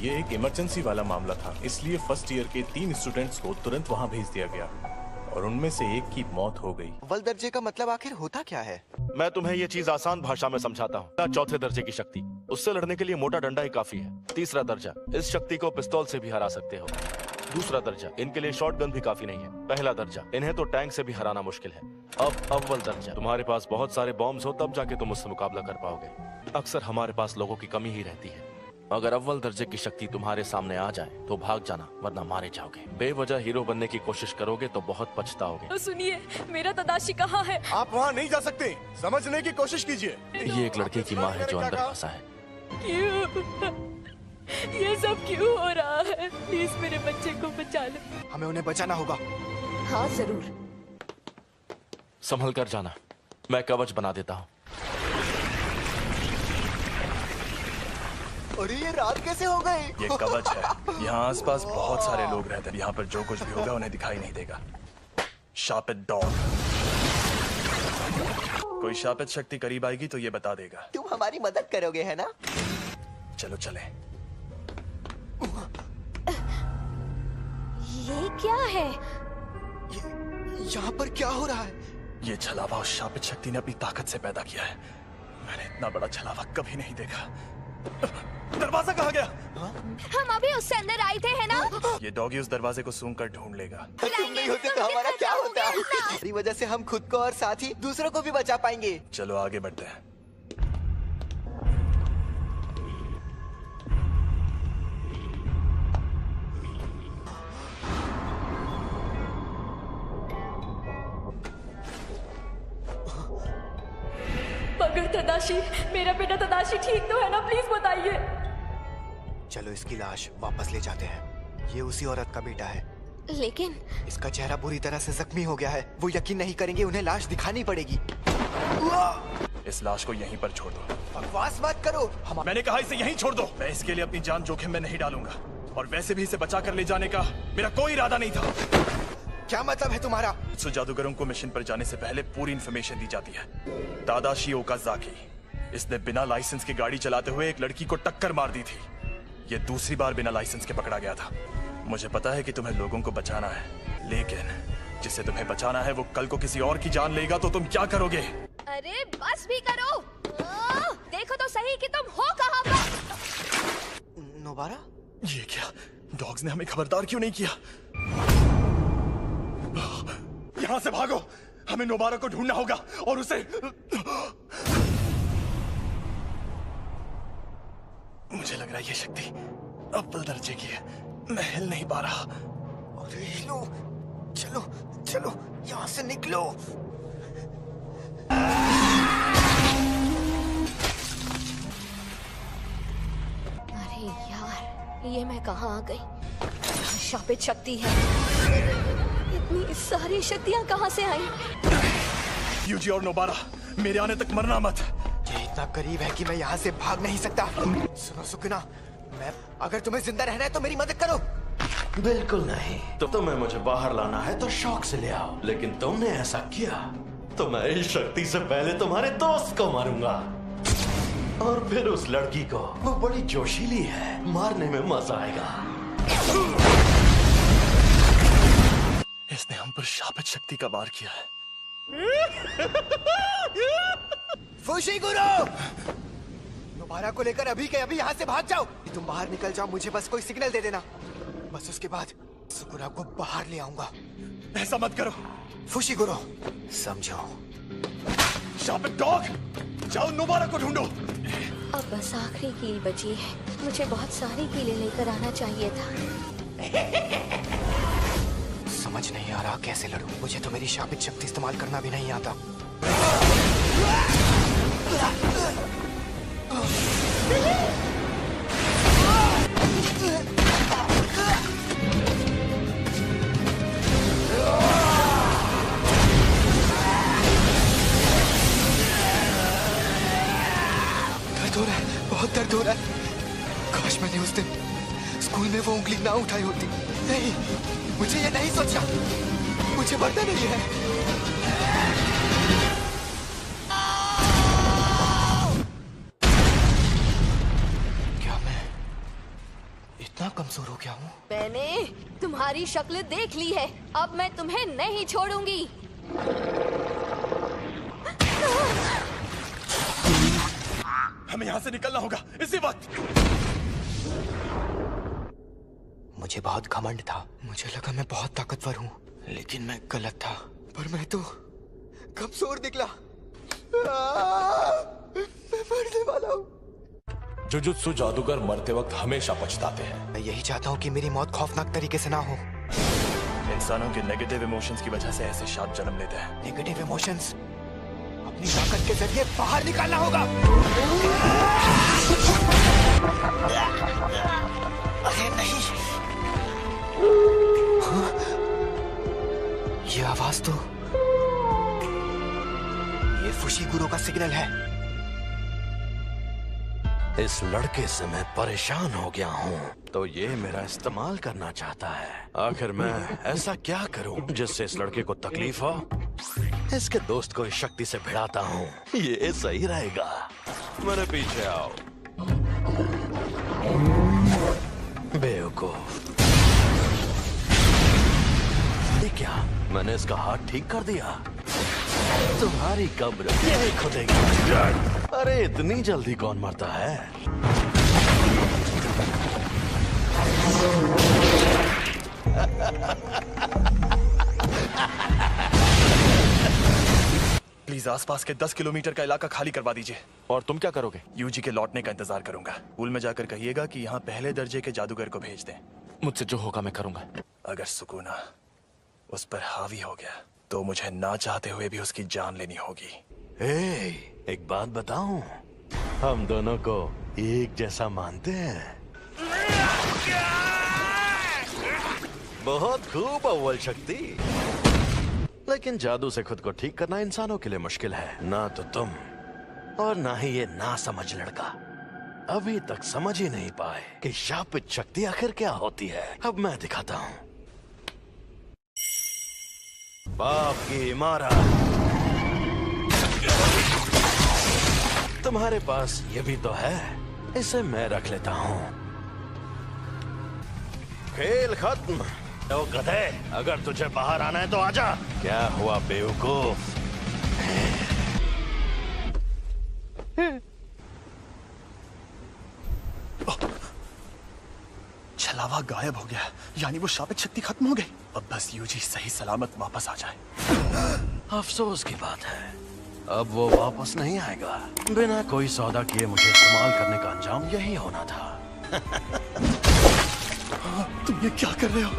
ये एक इमरजेंसी वाला मामला था, इसलिए फर्स्ट ईयर के 3 स्टूडेंट्स को तुरंत वहाँ भेज दिया गया और उनमें से एक की मौत हो गई। अव्वल दर्जे का मतलब आखिर होता क्या है? मैं तुम्हें ये चीज आसान भाषा में समझाता हूँ। चौथे दर्जे की शक्ति, उससे लड़ने के लिए मोटा डंडा ही काफी है। तीसरा दर्जा, इस शक्ति को पिस्तौल से भी हरा सकते हो। दूसरा दर्जा, इनके लिए शॉटगन भी काफी नहीं है। पहला दर्जा, इन्हें तो टैंक से भी हराना मुश्किल है। अब अव्वल दर्जा, तुम्हारे पास बहुत सारे बॉम्ब्स हो तब जाके तुम उससे मुकाबला कर पाओगे। अक्सर हमारे पास लोगों की कमी ही रहती है। अगर अव्वल दर्जे की शक्ति तुम्हारे सामने आ जाए तो भाग जाना, वरना मारे जाओगे। बेवजह हीरो बनने की कोशिश करोगे तो बहुत पछताओगे। सुनिए, मेरा तदाशी कहाँ है? आप वहाँ नहीं जा सकते, समझने की कोशिश कीजिए। ये एक लड़के की माँ है जो अंदर फंसा है। क्यों? ये सब क्यों हो रहा है? प्लीज मेरे बच्चे को बचा लो। हमें उन्हें बचाना होगा। हाँ जरूर। संभल कर जाना, मैं कवच बना देता हूँ। अरे ये रात कैसे हो गई? ये कवच है। यहाँ आसपास बहुत सारे लोग रहते हैं। यहाँ पर जो कुछ भी होगा उन्हें दिखाई नहीं देगा। शापित डॉग। कोई शापित शक्ति करीब आएगी तो ये बता देगा। तुम हमारी मदद करोगे है ना? चलो चले। ये क्या है? यहाँ पर क्या हो रहा है? ये छलावा उस शापित शक्ति ने अपनी ताकत से पैदा किया है। मैंने इतना बड़ा छलावा कभी नहीं देखा। दरवाजा कहाँ गया? हम अभी उससे अंदर आए थे, है ना? ये डॉगी उस दरवाजे को सूंघ कर ढूंढ लेगा। तुम नहीं होते तो हमारा क्या होता? तुम्हारी वजह से हम खुद को और साथ ही दूसरों को भी बचा पाएंगे। चलो आगे बढ़ते हैं। मगर तदाशी, मेरा बेटा तदाशी ठीक तो है ना? प्लीज बताइए। चलो इसकी लाश वापस ले जाते हैं। ये उसी औरत का बेटा है, लेकिन इसका चेहरा बुरी तरह से जख्मी हो गया है। वो यकीन नहीं करेंगे, उन्हें लाश दिखानी पड़ेगी। इस लाश को यहीं पर छोड़ दो। बकवास मत करो। मैंने कहा इसे यहीं छोड़ दो। मैं इसके लिए अपनी जान जोखिम में नहीं डालूंगा, और वैसे भी इसे बचा कर ले जाने का मेरा कोई इरादा नहीं था। क्या मतलब है तुम्हारा? जुजुत्सु जादूगरों को मिशन पर जाने से पहले पूरी इन्फॉर्मेशन दी जाती है। तादाशी ओकाज़ाकी, इसने बिना लाइसेंस की गाड़ी चलाते हुए एक लड़की को टक्कर मार दी थी। ये दूसरी बार बिना लाइसेंस के पकड़ा गया था। मुझे पता है कि तुम्हें लोगों को बचाना है, लेकिन जिसे तुम्हें बचाना है वो कल को किसी और की जान लेगा तो तुम क्या करोगे? अरे बस भी करो। देखो तो सही कि तुम हो कहाँ पर। नोबारा? ये क्या? डॉग्स ने हमें खबरदार क्यों नहीं किया? यहाँ से भागो। हमें नोबारा को ढूंढना होगा और उसे। मुझे लग रहा है ये शक्ति अव्वल दर्जे की है। मैं हिल नहीं पा रहा। अरे हिलो, चलो चलो यहाँ से निकलो। अरे यार, ये मैं कहाँ आ गई? शापित शक्ति है। इतनी सारी शक्तियाँ कहाँ से आई? यूजी और नोबारा, मेरे आने तक मरना मत। ये इतना करीब है कि मैं यहाँ से भाग नहीं सकता। सुनो सुकुना, मैं अगर तुम्हें जिंदा रहना है तो मेरी मदद करो। बिल्कुल नहीं। तो तुम्हें मुझे बाहर लाना है तो शौक से ले आओ, लेकिन तुमने ऐसा किया तो मैं इस शक्ति से पहले तुम्हारे दोस्त को मारूंगा, और फिर उस लड़की को। वो बड़ी जोशीली है, मारने में मजा आएगा। इसने हम पर शापित शक्ति का वार किया है। फुशिगुरो, नोबारा को लेकर अभी के अभी यहाँ से भाग जाओ। तुम बाहर निकल जाओ, मुझे बस कोई सिग्नल दे देना। बस उसके बाद सुकुरा को बाहर ले आऊंगा। ऐसा मत करो फुशिगुरो, समझो। शापित डॉग, जाओ नोबारा को ढूंढो। अब बस आखिरी कील बची है। मुझे बहुत सारी कीलें लेकर आना चाहिए था। समझ नहीं आ रहा कैसे लड़ूं। मुझे तो मेरी शापित शक्ति इस्तेमाल करना भी नहीं आता। दर्द हो रहा है, बहुत दर्द हो रहा है। काश मैंने उस दिन स्कूल में वो उंगली ना उठाई होती। नहीं, मुझे ये नहीं सोचा। मुझे मरना नहीं है। क्या मैं इतना कमजोर हो गया हूँ? मैंने तुम्हारी शक्ल देख ली है। अब मैं तुम्हें नहीं छोड़ूंगी। हमें यहाँ से निकलना होगा इसी वक्त। मुझे बहुत घमंड था। मुझे लगा मैं बहुत ताकतवर हूँ, लेकिन मैं गलत था। पर मैं तो कमजोर निकला। मैं मरने वाला हूँ। जुजुत्सु जादूगर मरते वक्त हमेशा पछताते हैं। मैं यही चाहता हूँ कि मेरी मौत खौफनाक तरीके से ना हो। इंसानों के नेगेटिव इमोशंस की वजह से ऐसे शाप जन्म लेते हैं। नेगेटिव इमोशंस अपनी ताकत के जरिए बाहर निकालना होगा। अरे नहीं, ये आवाज तो ये फुशिगुरो का सिग्नल है। इस लड़के से मैं परेशान हो गया हूँ, तो ये मेरा इस्तेमाल करना चाहता है। आखिर मैं ऐसा क्या करूँ जिससे इस लड़के को तकलीफ हो? इसके दोस्त को इस शक्ति से भिड़ाता हूँ, ये सही रहेगा। मेरे पीछे आओ बेवकूफ। ये क्या, मैंने इसका हाथ ठीक कर दिया? तुम्हारी कब्र यही खुदेगी। अरे इतनी जल्दी कौन मरता है? प्लीज आसपास के 10 किलोमीटर का इलाका खाली करवा दीजिए। और तुम क्या करोगे? यूजी के लौटने का इंतजार करूंगा। स्कूल में जाकर कहिएगा कि यहाँ पहले दर्जे के जादूगर को भेज दें। मुझसे जो होगा मैं करूंगा। अगर सुकूना उस पर हावी हो गया तो मुझे ना चाहते हुए भी उसकी जान लेनी होगी। एक बात बताऊं, हम दोनों को एक जैसा मानते हैं। बहुत खूब अव्वल शक्ति, लेकिन जादू से खुद को ठीक करना इंसानों के लिए मुश्किल है। ना तो तुम और ना ही ये ना समझ लड़का अभी तक समझ ही नहीं पाए कि शापित शक्ति आखिर क्या होती है। अब मैं दिखाता हूं। बाप की इमारत, तुम्हारे पास ये भी तो है, इसे मैं रख लेता हूं। खेल खत्म। तो गधे, अगर तुझे बाहर आना है तो आजा। क्या हुआ बेवकूफ? छलावा गायब हो गया, यानी वो शापित शक्ति खत्म हो गई। अब बस यूजी सही सलामत वापस आ जाए। अफसोस की बात है, अब वो वापस नहीं आएगा। बिना कोई सौदा किए मुझे इस्तेमाल करने का अंजाम यही होना था। तुम ये क्या कर रहे हो?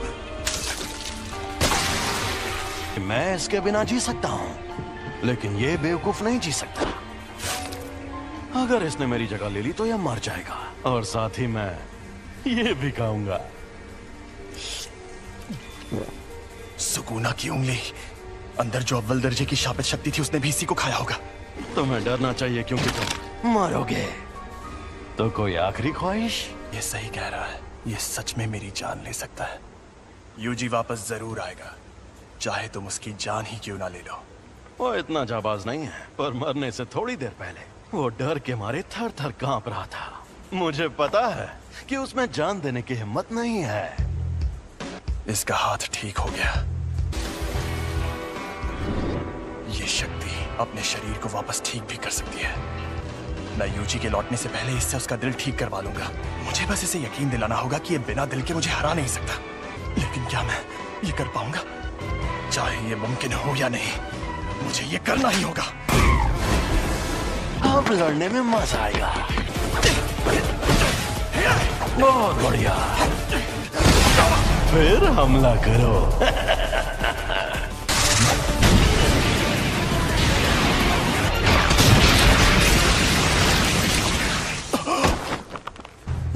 मैं इसके बिना जी सकता हूं, लेकिन ये बेवकूफ नहीं जी सकता। अगर इसने मेरी जगह ले ली तो यह मर जाएगा, और साथ ही मैं ये भी खाऊंगा। सुकूना की उंगली, अंदर जो अव्वल दर्जे की शापित शक्ति थी उसने भी इसी को खाया होगा। तुम्हें डरना चाहिए क्योंकि तुम मरोगे। तो कोई आखिरी ख्वाहिश? ये सही कह रहा है, ये सच में मेरी जान ले सकता है। यूजी वापस जरूर आएगा, चाहे तुम उसकी जान ही क्यों ना ले लो। वो इतना जाबाज नहीं है, पर मरने से थोड़ी देर पहले वो डर के मारे थर थर कांप रहा था। मुझे पता है कि उसमें जान देने की हिम्मत नहीं है। इसका हाथ ठीक हो गया। ये शक्ति अपने शरीर को वापस ठीक भी कर सकती है। मैं यूजी के लौटने से पहले इससे उसका दिल ठीक करवा लूंगा। मुझे बस इसे यकीन दिलाना होगा कि ये बिना दिल के मुझे हरा नहीं सकता। लेकिन क्या मैं ये कर पाऊंगा? चाहे ये मुमकिन हो या नहीं, मुझे ये करना ही होगा। अब लड़ने में मजा आएगा। बहुत बढ़िया, फिर हमला करो।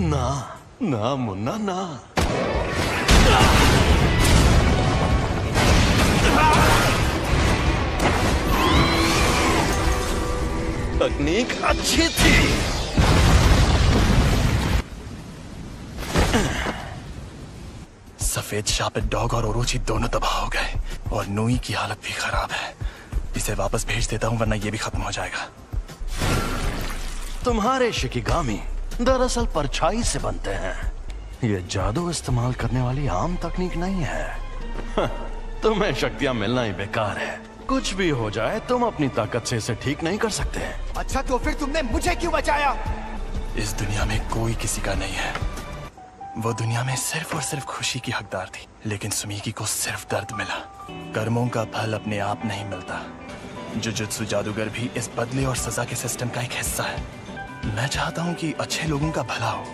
ना ना मुन्ना ना। तकनीक अच्छी थी। सफेद शापित डॉग और ओरोची दोनों तबाह हो गए, और नोई की हालत भी खराब है। इसे वापस भेज देता हूँ, वरना ये भी खत्म हो जाएगा। तुम्हारे शिकिगामी दरअसल परछाई से बनते हैं। ये जादू इस्तेमाल करने वाली आम तकनीक नहीं है। तुम्हें शक्तियां मिलना ही बेकार है। कुछ भी हो जाए, तुम अपनी ताकत से इसे ठीक नहीं कर सकते। अच्छा, तो फिर तुमने मुझे क्यों बचाया? इस दुनिया में कोई किसी का नहीं है। वो दुनिया में सिर्फ और सिर्फ खुशी की हकदार थी, लेकिन सुमीकी को सिर्फ दर्द मिला। कर्मों का फल अपने आप नहीं मिलता। जुजुत्सु जादूगर भी इस बदले और सजा के सिस्टम का एक हिस्सा है। मैं चाहता हूँ कि अच्छे लोगों का भला हो,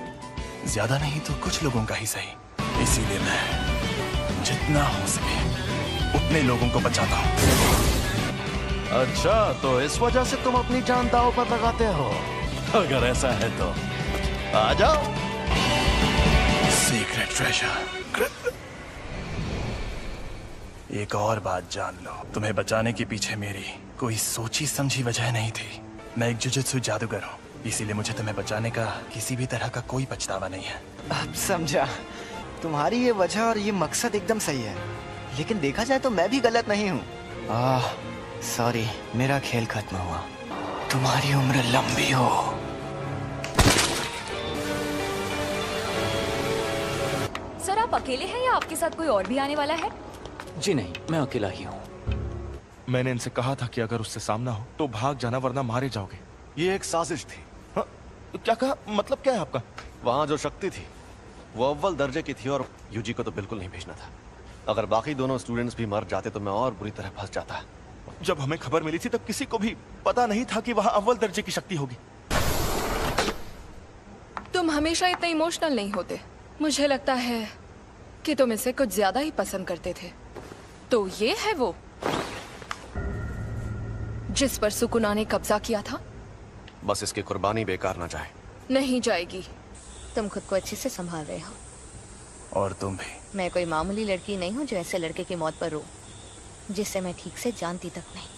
ज्यादा नहीं तो कुछ लोगों का ही सही। इसीलिए मैं जितना हो सके उतने लोगों को बचाता हूँ। अच्छा, तो इस वजह से तुम अपनी जान दांव पर लगाते हो? अगर ऐसा है तो आ जाओ। Secret treasure. एक और बात जान लो, तुम्हें बचाने के पीछे मेरी कोई सोची समझी वजह नहीं थी। मैं एक जुजुत्सु जादूगर हूँ, इसीलिए मुझे तुम्हें बचाने का किसी भी तरह का कोई पछतावा नहीं है। अब समझा। तुम्हारी ये वजह और ये मकसद एकदम सही है, लेकिन देखा जाए तो मैं भी गलत नहीं हूँ। सॉरी, मेरा खेल खत्म हुआ। तुम्हारी उम्र लंबी हो। सर, आप अकेले हैं या आपके साथ कोई और भी आने वाला है? जी नहीं, मैं अकेला ही हूँ। मैंने इनसे कहा था कि अगर उससे सामना हो तो भाग जाना, वरना मारे जाओगे। ये एक साजिश थी। हाँ, क्या कहा? मतलब क्या है आपका? वहां जो शक्ति थी वो अव्वल दर्जे की थी, और यूजी को तो बिल्कुल नहीं भेजना था। अगर बाकी दोनों स्टूडेंट्स भी मर जाते तो मैं और बुरी तरह फंस जाता। जब हमें खबर मिली थी तब किसी को भी पता नहीं था कि वहाँ अव्वल दर्जे की शक्ति होगी। तुम हमेशा इतने इमोशनल नहीं होते। मुझे लगता है कि तुम इसे कुछ ज्यादा ही पसंद करते थे। तो ये है वो जिस पर सुकुना ने कब्जा किया था? बस इसकी कुर्बानी बेकार ना जाए। नहीं जाएगी। तुम खुद को अच्छे से संभाल रहे हो। और तुम भी। मैं कोई मामूली लड़की नहीं हूँ जो ऐसे लड़के की मौत पर रो, जिसे मैं ठीक से जानती तक नहीं।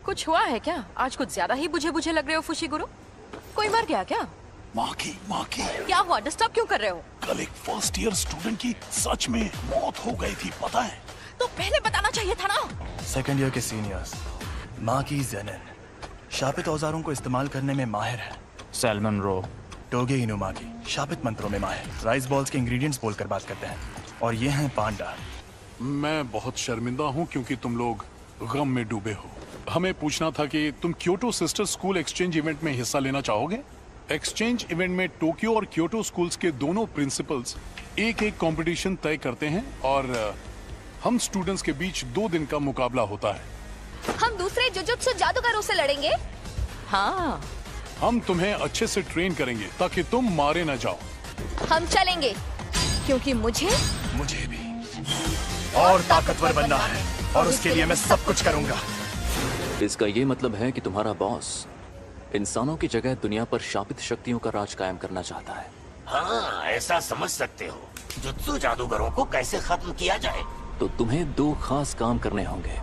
कुछ हुआ है क्या? आज कुछ ज्यादा ही बुझे बुझे लग रहे हो फुशिगुरु। कोई मर गया क्या? माँ की क्या हुआ? डिस्टर्ब क्यों कर रहे हो? कल एक फर्स्ट ईयर स्टूडेंट की सच में मौत हो गई थी, पता है? तो पहले बताना चाहिए था ना। सेकेंड ईयर के सीनियर्स माँ की जेनेन शापित औजारों को इस्तेमाल करने में माहिर है। सैल्मन रो टोगे इनुमा की शापित मंत्रों में माहिर, राइस बॉल्स के इंग्रेडिएंट्स बोलकर बात करते हैं। और ये हैं पांडा। मैं बहुत शर्मिंदा हूँ क्योंकि तुम लोग गम में डूबे हो। हमें पूछना था कि तुम Kyoto sister school exchange event में हिस्सा लेना चाहोगे? एक्सचेंज इवेंट में टोक्यो और क्योटो स्कूल्स के दोनों प्रिंसिपल्स एक कंपटीशन तय करते हैं और हम स्टूडेंट्स के बीच 2 दिन का मुकाबला होता है। हम दूसरे जुजुत्सु जादूगरों से लड़ेंगे? हाँ। हम तुम्हें अच्छे से ट्रेन करेंगे ताकि तुम मारे न जाओ। हम चलेंगे क्योंकि मुझे भी और ताकतवर बनना है और उसके लिए मैं सब कुछ करूंगा। इसका ये मतलब है कि तुम्हारा बॉस इंसानों की जगह दुनिया पर शापित शक्तियों का राज कायम करना चाहता है। हाँ, ऐसा समझ सकते हो। जुत्सु जादूगरों को कैसे खत्म किया जाए? तो तुम्हें 2 खास काम करने होंगे।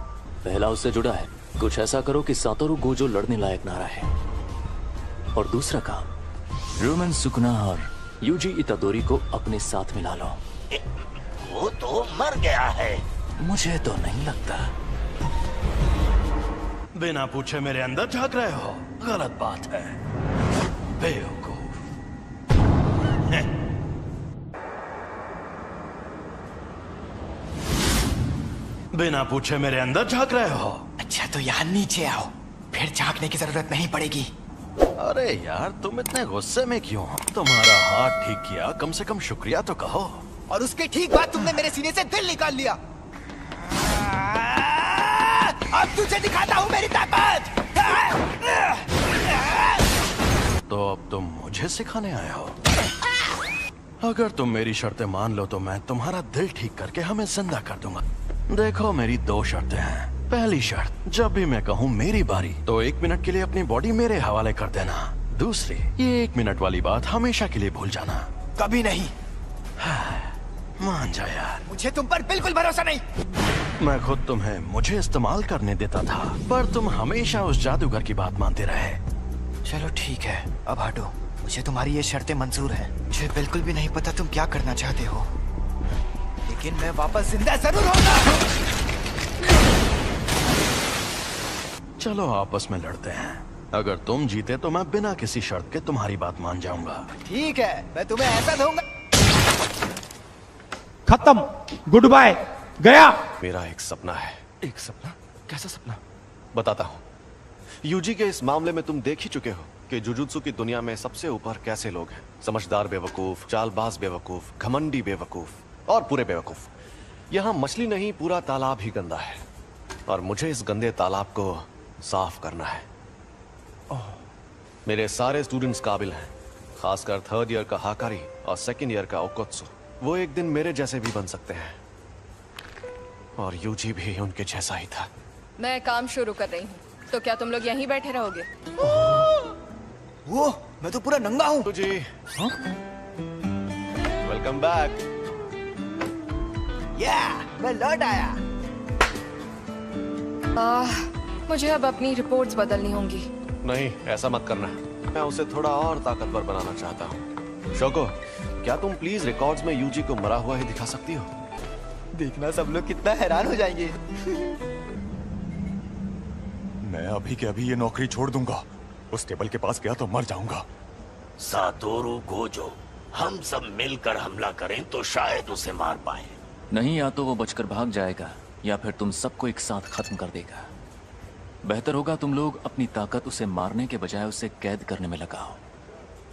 पहला उससे जुड़ा है, कुछ ऐसा करो कि सातोरु गोजो लड़ने लायक ना रहे। और दूसरा काम, रोमन सुकुना और यूजी इतादोरी को अपने साथ मिला लो। वो तो मर गया है। मुझे तो नहीं लगता। बिना पूछे मेरे अंदर झांक रहे हो, गलत बात है, बेवकूफ। बिना पूछे मेरे अंदर झांक रहे हो। अच्छा तो यहाँ नीचे आओ, फिर झांकने की जरूरत नहीं पड़ेगी। अरे यार तुम इतने गुस्से में क्यों हो? तुम्हारा हाथ ठीक किया, कम से कम शुक्रिया तो कहो। और उसके ठीक बाद तुमने मेरे सीने से दिल निकाल लिया। अब तुझे दिखाता हूँ मेरी ताकत। तो अब तुम मुझे सिखाने आए हो? अगर तुम मेरी शर्तें मान लो तो मैं तुम्हारा दिल ठीक करके हमें जिंदा कर दूंगा। देखो मेरी 2 शर्तें हैं। पहली शर्त, जब भी मैं कहूँ मेरी बारी तो 1 मिनट के लिए अपनी बॉडी मेरे हवाले कर देना। दूसरी, ये 1 मिनट वाली बात हमेशा के लिए भूल जाना। कभी नहीं। मान जा यार। मुझे तुम पर बिल्कुल भरोसा नहीं। मैं खुद तुम्हें मुझे इस्तेमाल करने देता था, पर तुम हमेशा उस जादूगर की बात मानते रहे। चलो ठीक है, अब हटो। मुझे तुम्हारी ये शर्तें मंजूर हैं। मुझे बिल्कुल भी नहीं पता तुम क्या करना चाहते हो, लेकिन मैं वापस जिंदा जरूर होगा। चलो आपस में लड़ते हैं। अगर तुम जीते तो मैं बिना किसी शर्त के तुम्हारी बात मान जाऊंगा। ठीक है, मैं तुम्हें ऐसा दूंगा। खत्म, गुड बाय, गया। मेरा एक सपना है। एक सपना? कैसा सपना? बताता हूँ। यूजी के इस मामले में तुम देख ही चुके हो कि जुजुत्सु की दुनिया में सबसे ऊपर कैसे लोग हैं। समझदार बेवकूफ, चालबाज बेवकूफ, घमंडी बेवकूफ और पूरे बेवकूफ। यहाँ मछली नहीं, पूरा तालाब ही गंदा है और मुझे इस गंदे तालाब को साफ करना है। मेरे सारे स्टूडेंट्स काबिल हैं, खासकर 3rd ईयर का हाकारी और 2nd ईयर का ओकोत्सु। वो एक दिन मेरे जैसे भी बन सकते हैं और यूजी भी उनके जैसा ही था। मैं काम शुरू कर रही हूँ, तो क्या तुम लोग यहीं बैठे रहोगे? वो मैं तो पूरा नंगा हूँ। जी वेलकम बैक। मैं लौट आया। मुझे अब अपनी रिपोर्ट्स बदलनी होंगी। नहीं, ऐसा मत करना। मैं उसे थोड़ा और ताकतवर बनाना चाहता हूँ। शोको, क्या तुम प्लीज रिकॉर्ड्स में यूजी को मरा हुआ ही दिखा सकती हो? देखना सब लोग कितना हैरान हो जाएंगे। मैं अभी के अभी ये नौकरी छोड़ दूंगा। उस टेबल के पास गया तो मर जाऊंगा। सातोरु गोजो, हम सब मिलकर हमला करें तो शायद उसे मार पाए। नहीं, या तो वो बचकर भाग जाएगा या फिर तुम सबको एक साथ खत्म कर देगा। बेहतर होगा तुम लोग अपनी ताकत उसे मारने के बजाय उसे कैद करने में लगाओ।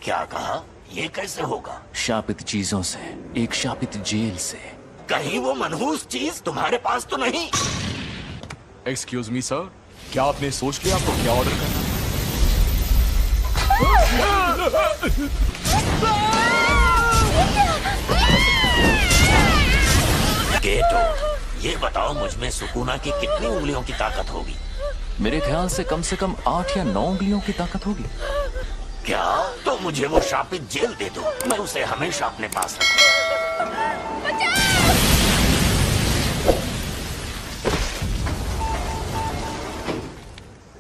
क्या कहा? ये कैसे होगा? शापित चीजों से, एक शापित जेल से। कहीं वो मनहूस चीज तुम्हारे पास तो नहीं? एक्सक्यूज मी सर, क्या आपने सोच लिया आपको क्या ऑर्डर करना? गेटो, ये बताओ मुझ में सुकूना की कितनी उंगलियों की ताकत होगी? मेरे ख्याल से कम 8 या 9 उंगलियों की ताकत होगी। क्या? तो मुझे वो शापित जेल दे दो, मैं उसे हमेशा अपने पास रखूंगा।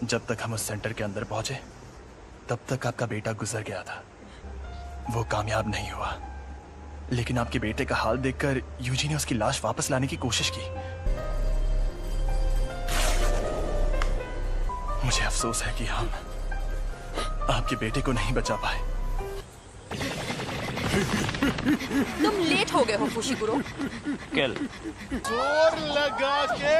जब तक हम उस सेंटर के अंदर पहुंचे तब तक आपका बेटा गुजर गया था। वो कामयाब नहीं हुआ, लेकिन आपके बेटे का हाल देखकर यूजी ने उसकी लाश वापस लाने की कोशिश की। मुझे अफसोस है कि हम आपके बेटे को नहीं बचा पाए। तुम लेट हो गए हो फुशिगुरो। किल। जोर लगा के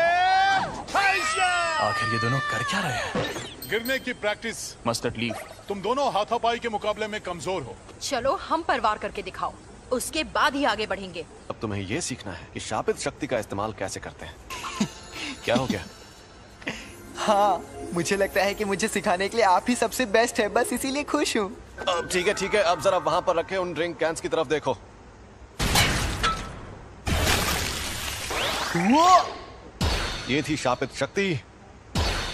आखिर ये दोनों कर क्या रहे हैं? गिरने की प्रैक्टिस। मस्टर्ड लीफ, तुम दोनों हाथापाई के मुकाबले में कमजोर हो। चलो हम पर वार करके दिखाओ, उसके बाद ही आगे बढ़ेंगे। अब तुम्हें ये सीखना है कि शापित शक्ति का इस्तेमाल कैसे करते हैं। क्या हो गया? हाँ, मुझे लगता है कि मुझे सिखाने के लिए आप ही सबसे बेस्ट है, बस इसीलिए खुश हूँ। ठीक है ठीक है, अब जरा वहां पर रखे उन ड्रिंक कैंस की तरफ देखो। ये थी शापित शक्ति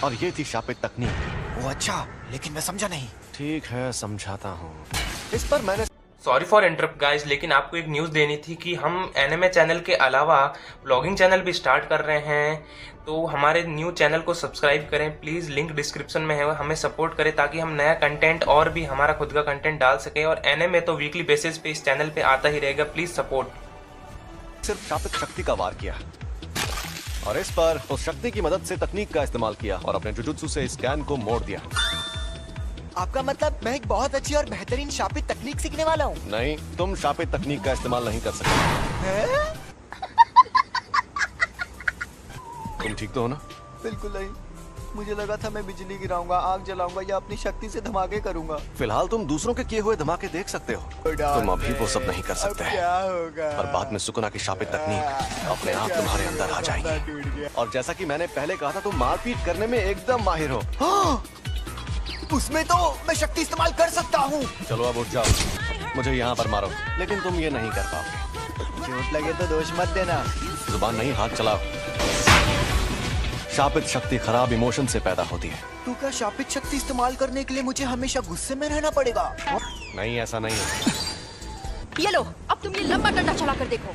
और ये थी शापित तकनीक। वो अच्छा, लेकिन मैं समझा नहीं। ठीक है, समझाता हूँ। इस पर मैंने सॉरी फॉर इंटरप्ट गाइस, लेकिन आपको एक न्यूज़ देनी थी कि हम एनिमे चैनल के अलावा ब्लॉगिंग चैनल भी स्टार्ट कर रहे हैं। तो हमारे न्यू चैनल को सब्सक्राइब करें प्लीज़, लिंक डिस्क्रिप्शन में है। हमें सपोर्ट करें ताकि हम नया कंटेंट और भी हमारा खुद का कंटेंट डाल सकें। और एनिमे तो वीकली बेसिस पे इस चैनल पे आता ही रहेगा, प्लीज़ सपोर्ट। सिर्फ शापित शक्ति का वार किया और इस पर उस शक्ति की मदद से तकनीक का इस्तेमाल किया और अपने जुजुत्सु से इस कैन को मोड़ दिया। आपका मतलब मैं एक बहुत अच्छी और बेहतरीन शापित तकनीक सीखने वाला हूँ? नहीं, तुम शापित तकनीक का इस्तेमाल नहीं कर सकते। तुम ठीक तो हो ना? बिल्कुल नहीं, मुझे लगा था मैं बिजली गिराऊंगा, आग जलाऊंगा या अपनी शक्ति से धमाके करूंगा। फिलहाल तुम दूसरों के किए हुए धमाके देख सकते हो, तुम अभी वो सब नहीं कर सकते। क्या होगा? और बाद में सुकुना की शापित तकनीक अपने आप तुम्हारे अंदर आ जाएगी। और जैसा कि मैंने पहले कहा था, तुम मारपीट करने में एकदम माहिर हो। उसमें तो मैं शक्ति इस्तेमाल कर सकता हूँ। चलो अब उठ जाओ, मुझे यहाँ पर मारो, लेकिन तुम ये नहीं कर पाओगे। चोट लगे तो दोष मत देना। जुबान नहीं, हाथ चलाओ। शापित शक्ति खराब इमोशन से पैदा होती है। तो क्या शापित शक्ति इस्तेमाल करने के लिए मुझे हमेशा गुस्से में रहना पड़ेगा? नहीं, ऐसा नहीं है। ये लो, अब तुम ये लंबा डंडा चला कर देखो।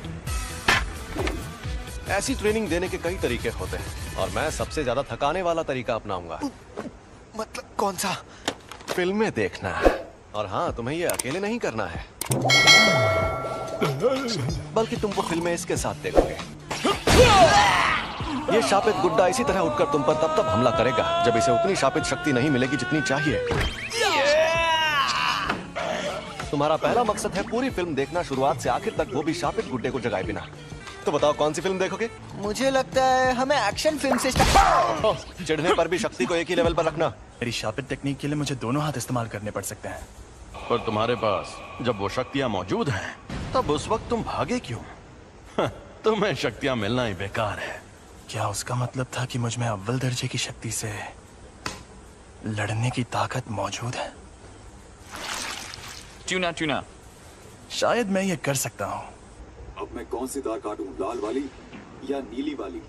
ऐसी ट्रेनिंग देने के कई तरीके होते हैं और मैं सबसे ज्यादा थकाने वाला तरीका अपनाऊंगा। मतलब कौन सा? फिल्में देखना। और हाँ, तुम्हें ये अकेले नहीं करना है, बल्कि तुम वो फिल्में इसके साथ देखोगे। ये शापित गुड्डा इसी तरह उठकर तुम पर तब हमला करेगा जब इसे उतनी शापित शक्ति नहीं मिलेगी जितनी चाहिए। तुम्हारा पहला मकसद है पूरी फिल्म देखना शुरुआत से आखिर तक, वो भी शापित गुड्डे को जगाए बिना। तो बताओ कौन सी फिल्म देखोगे? मुझे लगता है हमें एक्शन फिल्म से स्टार्ट। चिढ़ने पर भी शक्ति को एक ही लेवल पर रखना। मेरी शापित टेक्निक के लिए मुझे दोनों हाथ इस्तेमाल करने पड़ सकते हैं। पर तुम्हारे पास जब वो शक्तियाँ मौजूद हैं, तब उस वक्त तुम भागे क्यों? तुम्हें शक्तियाँ मिलना ही बेकार है। क्या उसका मतलब था कि मुझ में अव्वल दर्जे की शक्ति से लड़ने की ताकत मौजूद है? ट्यूना शायद मैं ये कर सकता हूँ। अब मैं कौन सी तार काटूं, लाल वाली या नीली वाली?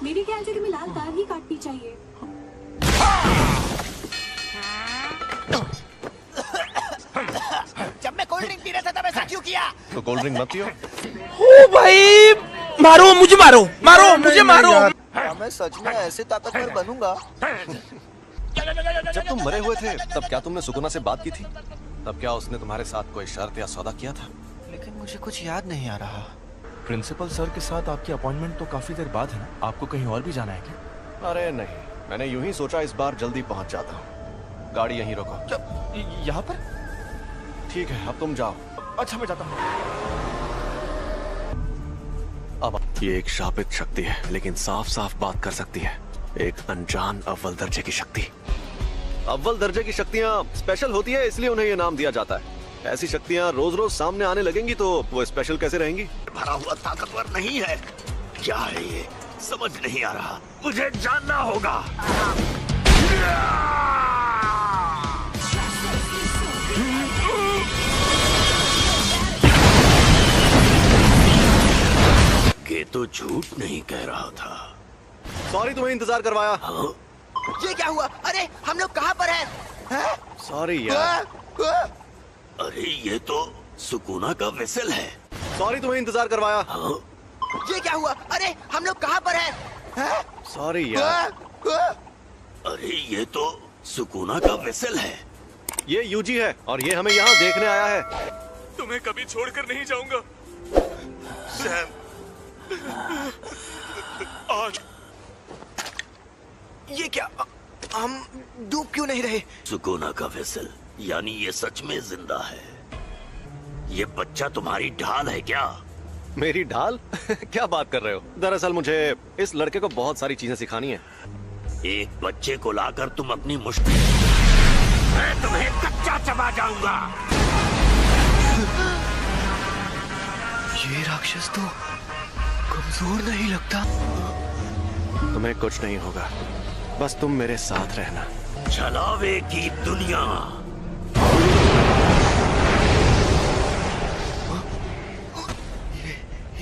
मेरे ख्याल से तुम्हें लाल तार ही काटनी चाहिए। जब मैं कोल्ड ड्रिंक पी रहा था तब ऐसा क्यों किया? तो कोल्ड ड्रिंक मत पियो। ओ भाई, मारो मुझे, मारो मारो मुझे, मारो। मैं सच में ऐसे ताकतवर बनूंगा। जब तुम मरे हुए थे तब क्या तुमने सुकुना से बात की थी? तब क्या उसने तुम्हारे साथ कोई शर्त या सौदा किया था? लेकिन मुझे कुछ याद नहीं आ रहा। प्रिंसिपल सर के साथ आपकी अपॉइंटमेंट तो काफी देर बाद है ना? आपको कहीं और भी जाना है क्या? अरे नहीं, मैंने यूं ही सोचा इस बार जल्दी पहुंच जाता हूँ। गाड़ी यहीं रोको। यहाँ पर? ठीक है, अब तुम जाओ। अच्छा, मैं जाता हूँ। अब ये एक शापित शक्ति है, लेकिन साफ साफ बात कर सकती है। एक अनजान अव्वल दर्जे की शक्ति। अव्वल दर्जे की शक्तियाँ स्पेशल होती है, इसलिए उन्हें ये नाम दिया जाता है। ऐसी शक्तियाँ रोज रोज सामने आने लगेंगी तो वो स्पेशल कैसे रहेंगी? भरा हुआ ताकतवर नहीं है। क्या है ये? समझ नहीं आ रहा। मुझे जानना होगा। ये तो झूठ नहीं कह रहा था। सॉरी तुम्हें इंतजार करवाया। ये क्या हुआ? अरे हम लोग कहाँ पर हैं? सॉरी यार। अरे ये तो सुकूना का वेसल है। सॉरी तुम्हें इंतजार करवाया। ये क्या हुआ? अरे हम लोग कहाँ पर हैं? सॉरी यार। अरे ये तो सुकूना का वेसल है। ये यूजी है और ये हमें यहाँ देखने आया है। तुम्हें कभी छोड़कर नहीं जाऊंगा सैम। आज ये क्या? हम डूब क्यों नहीं रहे? सुकूना का वेसल, यानी ये सच में जिंदा है। ये बच्चा तुम्हारी ढाल है क्या? मेरी ढाल? क्या बात कर रहे हो? दरअसल मुझे इस लड़के को बहुत सारी चीजें सिखानी है। एक बच्चे को लाकर तुम अपनी मुश्किल, मैं तुम्हें कच्चा चबा जाऊंगा। ये राक्षस तो कमजोर नहीं लगता। तुम्हें कुछ नहीं होगा, बस तुम मेरे साथ रहना। छलावे की दुनिया।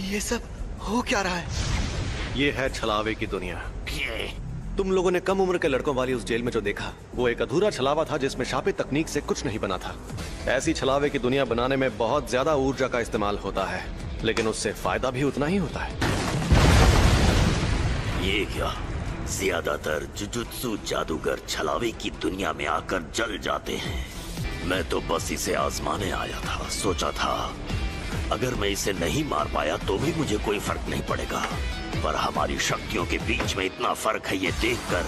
ये सब हो क्या रहा है? ये है छलावे की दुनिया। तुम लोगों ने कम उम्र के लड़कों वाली उस जेल में जो देखा, वो एक अधूरा छलावा था जिसमें शापित तकनीक से कुछ नहीं बना था। ऐसी छलावे की दुनिया बनाने में बहुत ज्यादा ऊर्जा का इस्तेमाल होता है, लेकिन उससे फायदा भी उतना ही होता है। ये क्या? ज्यादातर जुजुत्सु जादूगर छलावे की दुनिया में आकर जल जाते हैं। मैं तो बस इसे आजमाने आया था। सोचा था अगर मैं इसे नहीं मार पाया तो भी मुझे कोई फर्क नहीं पड़ेगा, पर हमारी शक्तियों के बीच में इतना फर्क है ये देखकर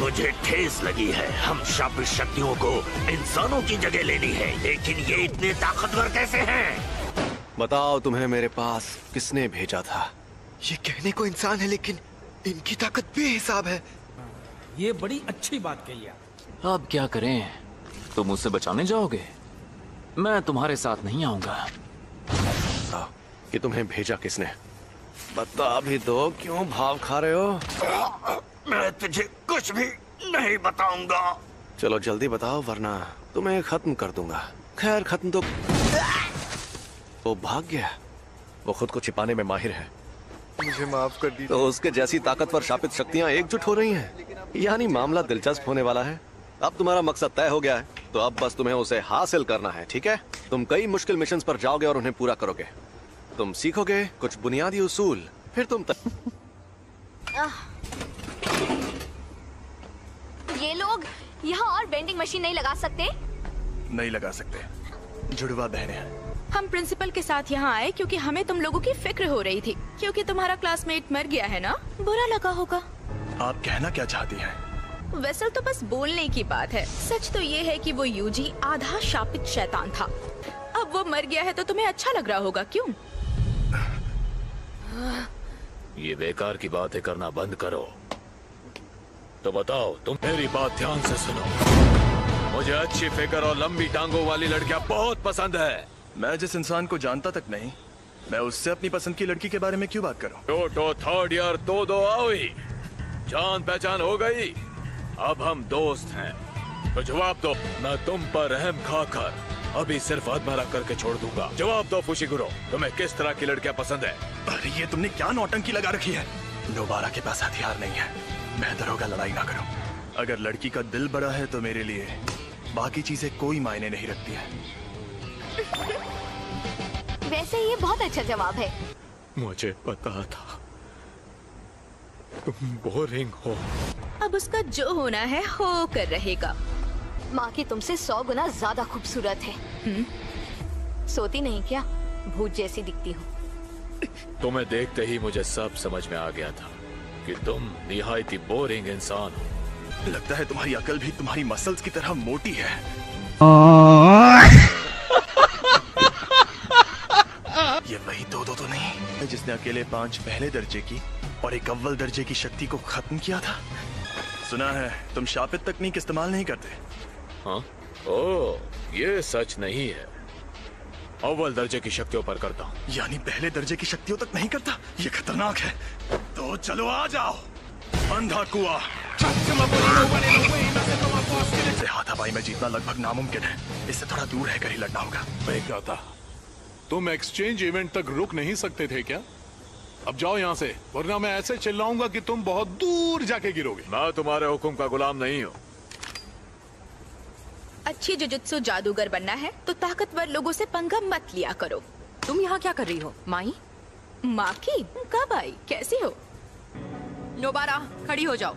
मुझे ठेस लगी है। हम शापित शक्तियों को इंसानों की जगह लेनी है, लेकिन ये इतने ताकतवर कैसे हैं? बताओ तुम्हें मेरे पास किसने भेजा था? ये कहने को इंसान है लेकिन इनकी ताकत बेहिसाब है। ये बड़ी अच्छी बात कही है। अब क्या करें? तुम मुझसे बचाने जाओगे? मैं तुम्हारे साथ नहीं आऊंगा। कि तुम्हें भेजा किसने? बता भी दो, क्यों भाव खा रहे हो? मैं तुझे कुछ भी नहीं बताऊंगा। चलो जल्दी बताओ वरना तुम्हें खत्म कर दूंगा। खैर खत्म तो वो भाग गया। वो खुद को छिपाने में माहिर है। मुझे माफ कर दीजिए। तो उसके जैसी ताकतवर शापित शक्तियां एकजुट हो रही हैं। यानी मामला दिलचस्प होने वाला है। अब तुम्हारा मकसद तय हो गया है, तो अब बस तुम्हें उसे हासिल करना है, ठीक है? तुम कई मुश्किल मिशंस पर जाओगे और उन्हें पूरा करोगे। तुम सीखोगे कुछ बुनियादी उसूल, फिर तुम ये लोग यहाँ और वेंडिंग मशीन नहीं लगा सकते? नहीं लगा सकते, जुड़वा बहनें हैं। हम प्रिंसिपल के साथ यहाँ आए क्योंकि हमें तुम लोगों की फिक्र हो रही थी, क्योंकि तुम्हारा क्लासमेट मर गया है ना? बुरा लगा होगा। आप कहना क्या चाहती हैं? वेसल तो बस बोलने की बात है। सच तो ये है कि वो यूजी आधा शापित शैतान था। अब वो मर गया है तो तुम्हें अच्छा लग रहा होगा, क्यों? ये बेकार की बातें करना बंद करो। तो बताओ, तुम मेरी बात ध्यान से सुनो। मुझे अच्छी फिगर और लंबी टांगों वाली लड़कियां बहुत पसंद है। मैं जिस इंसान को जानता तक नहीं, मैं उससे अपनी पसंद की लड़की के बारे में क्यों बात करूं? टोटो थर्ड ईयर दो आओ, जान पहचान हो गई। अब हम दोस्त हैं, तो जवाब दो। मैं तुम पर रहम खाकर अभी सिर्फ अधमरा करके छोड़ दूंगा। जवाब दो फुशिगुरो, तुम्हें किस तरह की लड़कियां पसंद है? अरे ये तुमने क्या नौटंकी लगा रखी है? नोबारा के पास हथियार नहीं है, बेहतर होगा लड़ाई ना करो। अगर लड़की का दिल बड़ा है तो मेरे लिए बाकी चीजें कोई मायने नहीं रखती है। वैसे ये बहुत अच्छा जवाब है। मुझे पता था तुम बोरिंग हो। अब उसका जो होना है हो कर रहेगा। माँ की तुमसे 100 गुना ज्यादा खूबसूरत है। सोती नहीं क्या? भूत जैसी दिखती हो। तुम्हें देखते ही मुझे सब समझ में आ गया था कि तुम निहायत ही बोरिंग इंसान हो। लगता है तुम्हारी अकल भी तुम्हारी मसल्स की तरह मोटी है। ये वही दो तो नहीं जिसने अकेले 5 पहले दर्जे की और एक अव्वल दर्जे की शक्ति को खत्म किया था। सुना है तुम शापित तकनीक इस्तेमाल नहीं करते। हाँ? ओह, ये सच नहीं है। अव्वल दर्जे की शक्तियों पर करता हूँ। यानी पहले दर्जे की शक्तियों तक नहीं करता? ये खतरनाक है। तो चलो आ जाओ। अंधा कुआं। हाथापाई में जीतना लगभग नामुमकिन है। इससे थोड़ा दूर रहकर ही लड़ना होगा। मैं कहता, तुम एक्सचेंज इवेंट तक रुक नहीं सकते थे क्या? अब जाओ यहाँ से, वरना मैं ऐसे चिल्लाऊंगा कि तुम बहुत दूर जाके गिरोगे। मैं तुम्हारे हुक्म का गुलाम नहीं हूँ। अच्छी जुजुत्सु जादूगर बनना है तो ताकतवर लोगों से पंगा मत लिया करो। तुम यहाँ क्या कर रही हो माई? माँ की? कब आई? कैसी हो? नोबारा, खड़ी हो जाओ।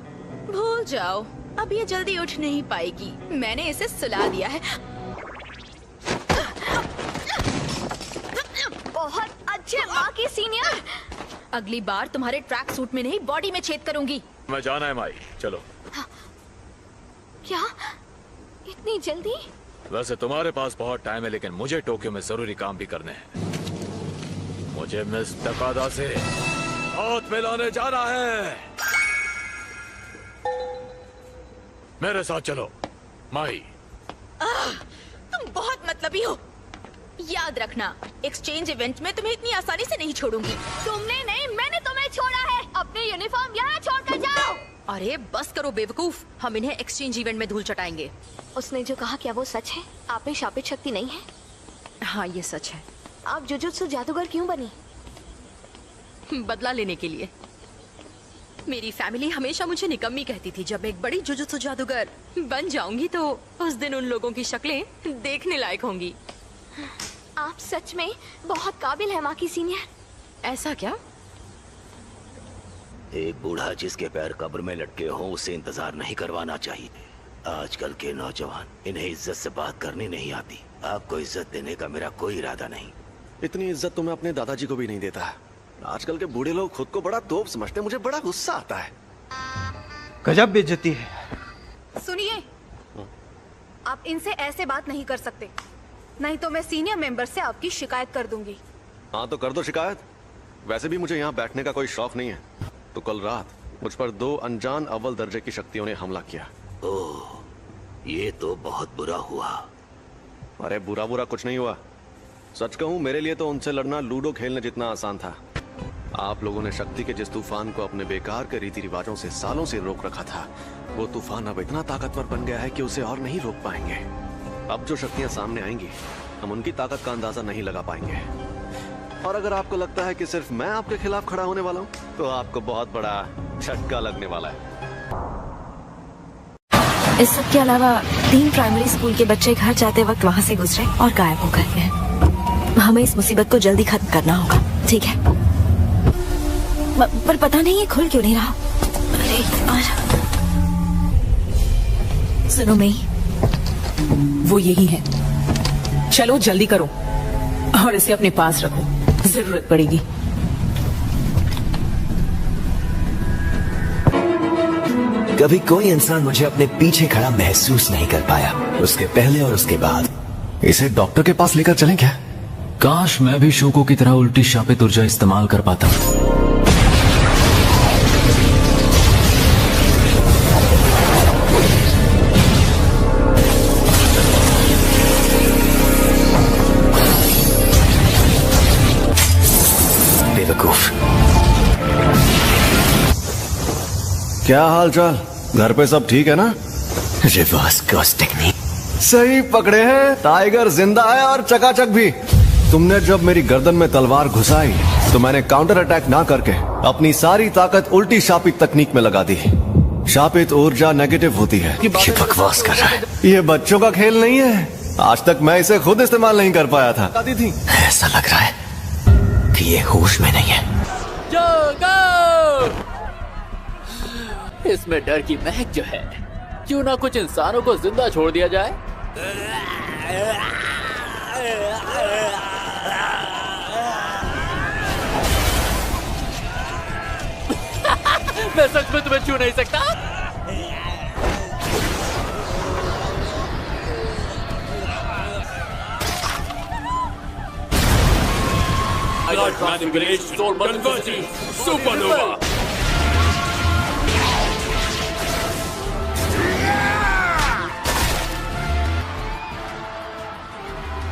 भूल जाओ, अब ये जल्दी उठ नहीं पाएगी। मैंने इसे सुला दिया है। बहुत अच्छे माँ की सीनियर। अगली बार तुम्हारे ट्रैक सूट में नहीं, बॉडी में छेद करूंगी। मैं जाना है माई, चलो। क्या इतनी जल्दी? वैसे तुम्हारे पास बहुत टाइम है, लेकिन मुझे टोक्यो में जरूरी काम भी करने हैं। मुझे मिस तकादा से हाथ मिलाने जाना है। मेरे साथ चलो माई। तुम बहुत मतलबी हो। याद रखना, एक्सचेंज इवेंट में तुम्हें इतनी आसानी से नहीं छोड़ूंगी। तुमने नहीं, मैंने तुम्हें छोड़ा है। अपने यूनिफॉर्म यहाँ छोड़कर जाओ। अरे बस करो बेवकूफ, हम इन्हें एक्सचेंज इवेंट में धूल चटाएंगे। उसने जो कहा क्या वो सच है? आप में शापित शक्ति नहीं है? हाँ ये सच है। आप जुजुत्सु जादूगर क्यों बनी? बदला लेने के लिए। मेरी फैमिली हमेशा मुझे निकम्मी कहती थी। जब मैं एक बड़ी जुजुत्सु जादूगर बन जाऊंगी तो उस दिन उन लोगों की शक्लें देखने लायक होंगी। आप सच में बहुत काबिल है माँ की सीनियर। ऐसा क्या? एक बूढ़ा जिसके पैर कब्र में लटके हों उसे इंतजार नहीं करवाना चाहिए। आजकल के नौजवान, इन्हें इज्जत से बात करनी नहीं आती। आपको इज्जत देने का मेरा कोई इरादा नहीं। इतनी इज्जत तो मैं अपने दादाजी को भी नहीं देता। आजकल के बूढ़े लोग खुद को बड़ा तोप समझते हैं। मुझे बड़ा गुस्सा आता है। गजब बेइज्जती है। सुनिए, आप इनसे ऐसे बात नहीं कर सकते, नहीं तो मैं सीनियर मेंबर से आपकी शिकायत कर दूंगी। हाँ तो कर दो शिकायत। वैसे भी मुझे यहाँ बैठने का कोई शौक नहीं है। तो कल रात मुझ पर 2 अनजान अव्वल दर्जे की शक्तियों ने हमला किया। ओह, ये तो बहुत बुरा हुआ। अरे बुरा बुरा कुछ नहीं हुआ। सच कहूँ, मेरे लिए तो उनसे लड़ना लूडो खेलने जितना आसान था। आप लोगों ने शक्ति के जिस तूफान को अपने बेकार के रीति रिवाजों से सालों से रोक रखा था, वो तूफान अब इतना ताकतवर बन गया है कि उसे और नहीं रोक पाएंगे। अब जो शक्तियां सामने आएंगी, हम उनकी ताकत का अंदाजा नहीं लगा पाएंगे। और अगर आपको लगता है कि सिर्फ मैं आपके खिलाफ खड़ा होने वाला हूँ, तो आपको बहुत बड़ा झटका लगने वाला है। इस सब के अलावा 3 प्राइमरी स्कूल के बच्चे घर जाते वक्त वहाँ से गुजरे और गायब हो गए हैं। हमें इस मुसीबत को जल्दी खत्म करना होगा, ठीक है? पर पता नहीं ये खुल क्यों नहीं रहा। अरे यार। सुनो मई, वो यही है। चलो जल्दी करो और इसे अपने पास रखो, जरूरत पड़ेगी। कभी कोई इंसान मुझे अपने पीछे खड़ा महसूस नहीं कर पाया, उसके पहले और उसके बाद। इसे डॉक्टर के पास लेकर चलें क्या? काश मैं भी शोको की तरह उल्टी शापित ऊर्जा इस्तेमाल कर पाता। क्या हाल चाल? घर पे सब ठीक है ना? Reverse curse technique. सही पकड़े हैं। टाइगर जिंदा है और चकाचक भी। तुमने जब मेरी गर्दन में तलवार घुसाई तो मैंने काउंटर अटैक ना करके अपनी सारी ताकत उल्टी शापित तकनीक में लगा दी। शापित ऊर्जा नेगेटिव होती है। ये बकवास कर रहा है। ये बच्चों का खेल नहीं है। आज तक मैं इसे खुद इस्तेमाल नहीं कर पाया था। ऐसा लग रहा है कि ये होश में नहीं है। इसमें डर की महक जो है, क्यों ना कुछ इंसानों को जिंदा छोड़ दिया जाए। मैं सच में तुम्हें छू नहीं सकता। सुपरनोवा।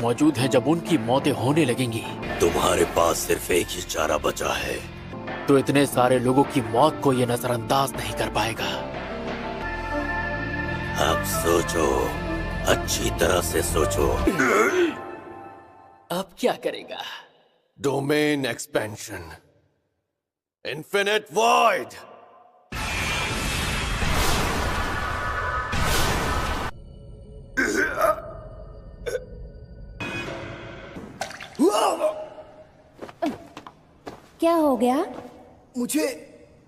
मौजूद हैं जब उनकी मौतें होने लगेंगी। तुम्हारे पास सिर्फ एक ही चारा बचा है। तो इतने सारे लोगों की मौत को ये नजरअंदाज नहीं कर पाएगा। अब सोचो, अच्छी तरह से सोचो। अब क्या करेगा? Domain expansion, infinite void. क्या हो गया? मुझे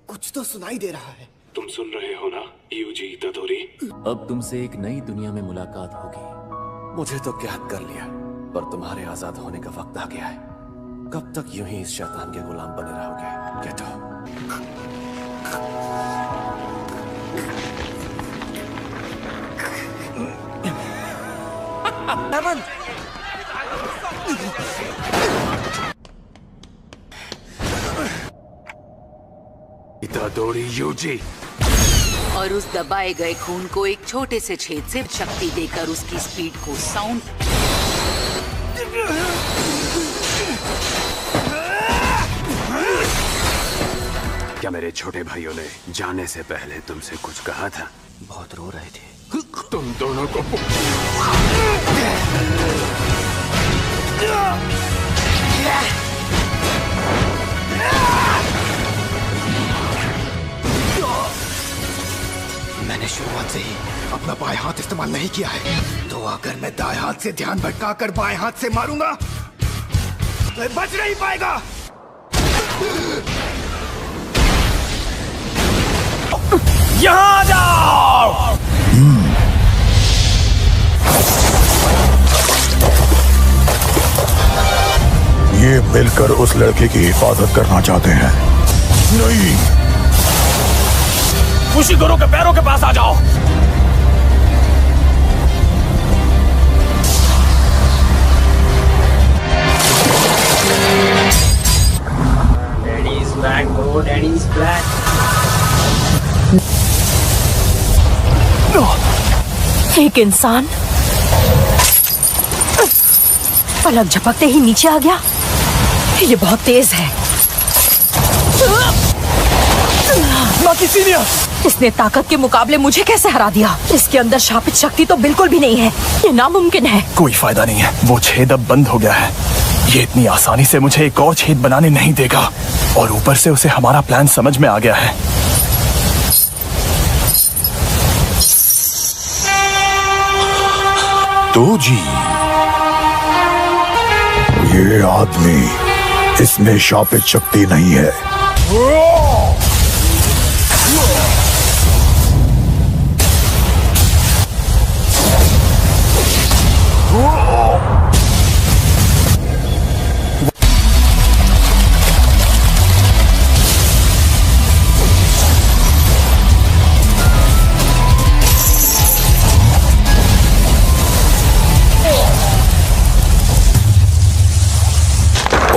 कुछ तो सुनाई दे रहा है। तुम सुन रहे हो ना यूजी तदोरी? अब तुमसे एक नई दुनिया में मुलाकात होगी। मुझे तो कैद कर लिया, पर तुम्हारे आजाद होने का वक्त आ गया है। कब तक यूं ही इस शैतान के गुलाम बने रहोगे? Get out. तदोरी यूजी। और उस दबाए गए खून को एक छोटे से छेद से शक्ति देकर उसकी स्पीड को साउंड। क्या मेरे छोटे भाइयों ने जाने से पहले तुमसे कुछ कहा था? बहुत रो रहे थे। तुम दोनों को मैंने शुरुआत से ही अपना बाएं हाथ इस्तेमाल नहीं किया है, तो अगर मैं दाएं हाथ से ध्यान भटकाकर बाएं हाथ से मारूंगा तो बच नहीं पाएगा। यहाँ आ जाओ। ये मिलकर उस लड़के की हिफाजत करना चाहते हैं। नहीं, फुशिगोरो के पैरों के पास आ जाओ। Daddy's back, bro. Daddy's back. एक इंसान पलक झपकते ही नीचे आ गया। ये बहुत तेज है। इसने ताकत के मुकाबले मुझे कैसे हरा दिया? इसके अंदर शापित शक्ति तो बिल्कुल भी नहीं है। ये नामुमकिन है। कोई फायदा नहीं है, वो छेद अब बंद हो गया है। ये इतनी आसानी से मुझे एक और छेद बनाने नहीं देगा। और ऊपर से उसे हमारा प्लान समझ में आ गया है। तो जी, ये आदमी, इसमें शापित शक्ति नहीं है।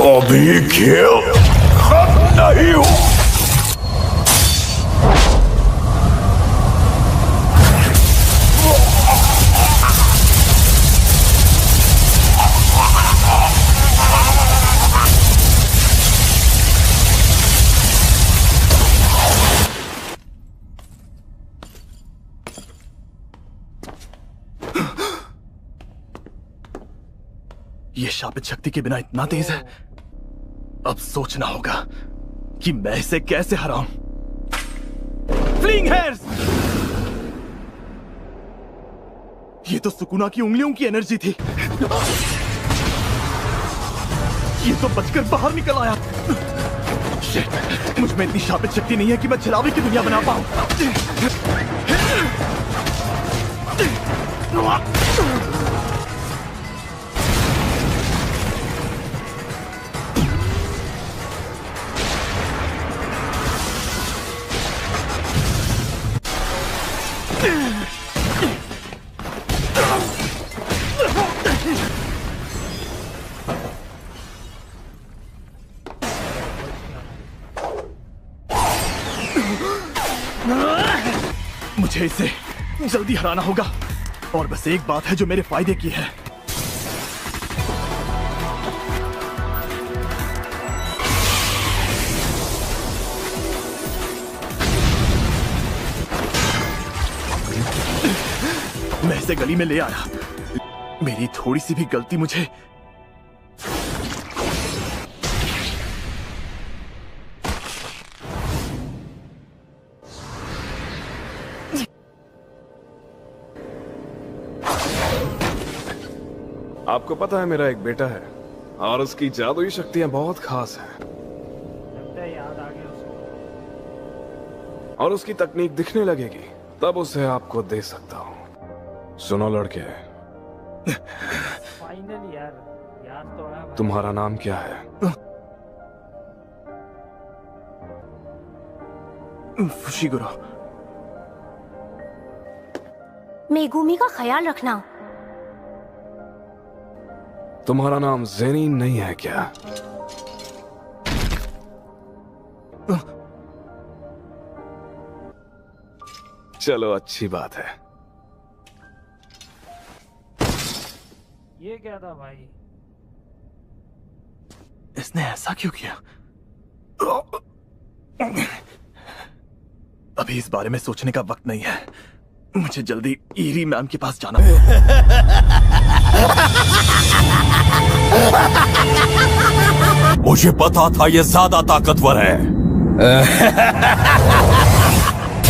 अभी खेल खत्म नहीं हो। ये शापित शक्ति के बिना इतना तेज है। अब सोचना होगा कि मैं इसे कैसे हराऊं। Fling hairs! ये तो सुकुना की उंगलियों की एनर्जी थी। ये तो बचकर बाहर निकल आया। शिट, मुझ में इतनी शापित शक्ति नहीं है कि मैं छलावे की दुनिया बना पाऊं। मुझे इसे जल्दी हराना होगा। और बस एक बात है जो मेरे फायदे की है। उसे गली में ले आया। मेरी थोड़ी सी भी गलती मुझे आपको पता है मेरा एक बेटा है और उसकी जादुई शक्तियां बहुत खास हैं। और उसकी तकनीक दिखने लगेगी तब उसे आपको दे सकता हूं। सुनो लड़के, फाइनली यार तो आया। तुम्हारा नाम क्या है? फुशिगुरो। मेगुमी का ख्याल रखना। तुम्हारा नाम जेनी नहीं है क्या? चलो अच्छी बात है। ये क्या था भाई? इसने ऐसा क्यों किया? अभी इस बारे में सोचने का वक्त नहीं है। मुझे जल्दी ईरी मैम के पास जाना मुझे पता था ये ज्यादा ताकतवर है।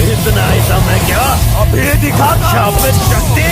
इतना ही समय क्या? अभी दिखाता शापित शक्ति।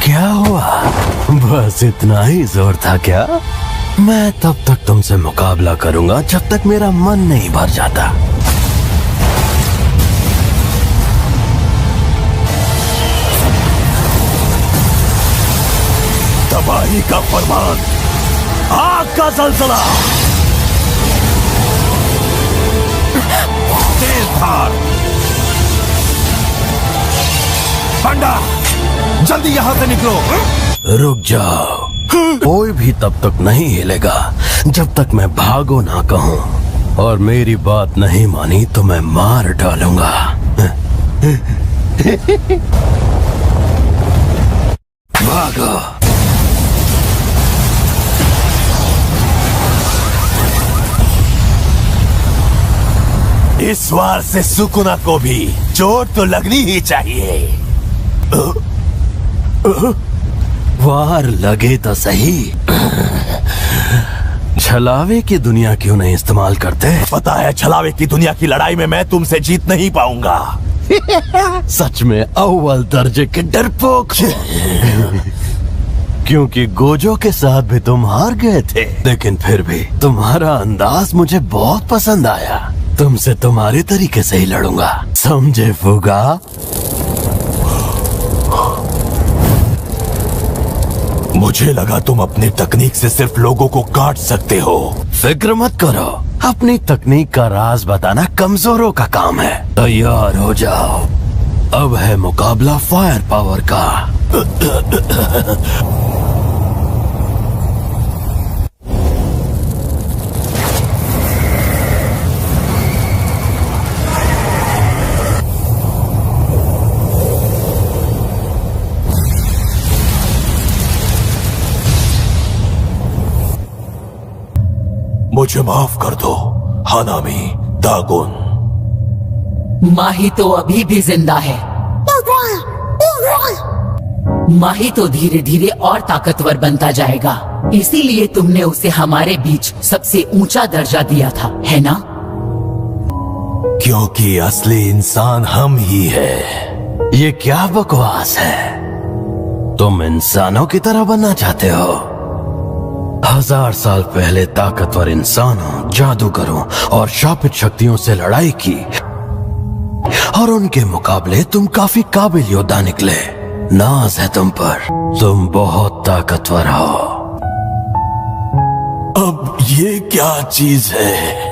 क्या हुआ? बस इतना ही जोर था क्या? मैं तब तक तुमसे मुकाबला करूंगा जब तक मेरा मन नहीं भर जाता। तबाही का फरमान, आग का जलजला, तेज धार, बंडा, जल्दी यहाँ से निकलो। रुक जाओ, कोई भी तब तक नहीं हिलेगा जब तक मैं भागो ना कहूँ, और मेरी बात नहीं मानी तो मैं मार डालूंगा। भागो। इस वार से सुकुना को भी चोट तो लगनी ही चाहिए। वार लगे तो सही। छलावे की दुनिया क्यों नहीं इस्तेमाल करते? पता है छलावे की दुनिया की लड़ाई में मैं तुमसे जीत नहीं पाऊंगा। सच में अव्वल दर्जे के डरपोक हो। क्योंकि गोजो के साथ भी तुम हार गए थे, लेकिन फिर भी तुम्हारा अंदाज मुझे बहुत पसंद आया। तुमसे तुम्हारे तरीके से ही लड़ूंगा, समझे फुगा? मुझे लगा तुम अपनी तकनीक से सिर्फ लोगों को काट सकते हो। फिक्र मत करो, अपनी तकनीक का राज बताना कमजोरों का काम है। तैयार हो जाओ, अब है मुकाबला फायर पावर का। मुझे माफ कर दो हानामी दागुन। माही तो अभी भी जिंदा है। माही तो धीरे धीरे और ताकतवर बनता जाएगा, इसीलिए तुमने उसे हमारे बीच सबसे ऊंचा दर्जा दिया था, है ना? क्योंकि असली इंसान हम ही है। ये क्या बकवास है? तुम इंसानों की तरह बनना चाहते हो? 1000 साल पहले ताकतवर इंसानों, जादूगरों और शापित शक्तियों से लड़ाई की और उनके मुकाबले तुम काफी काबिल योद्धा निकले। नाज है तुम पर, तुम बहुत ताकतवर हो। अब ये क्या चीज है?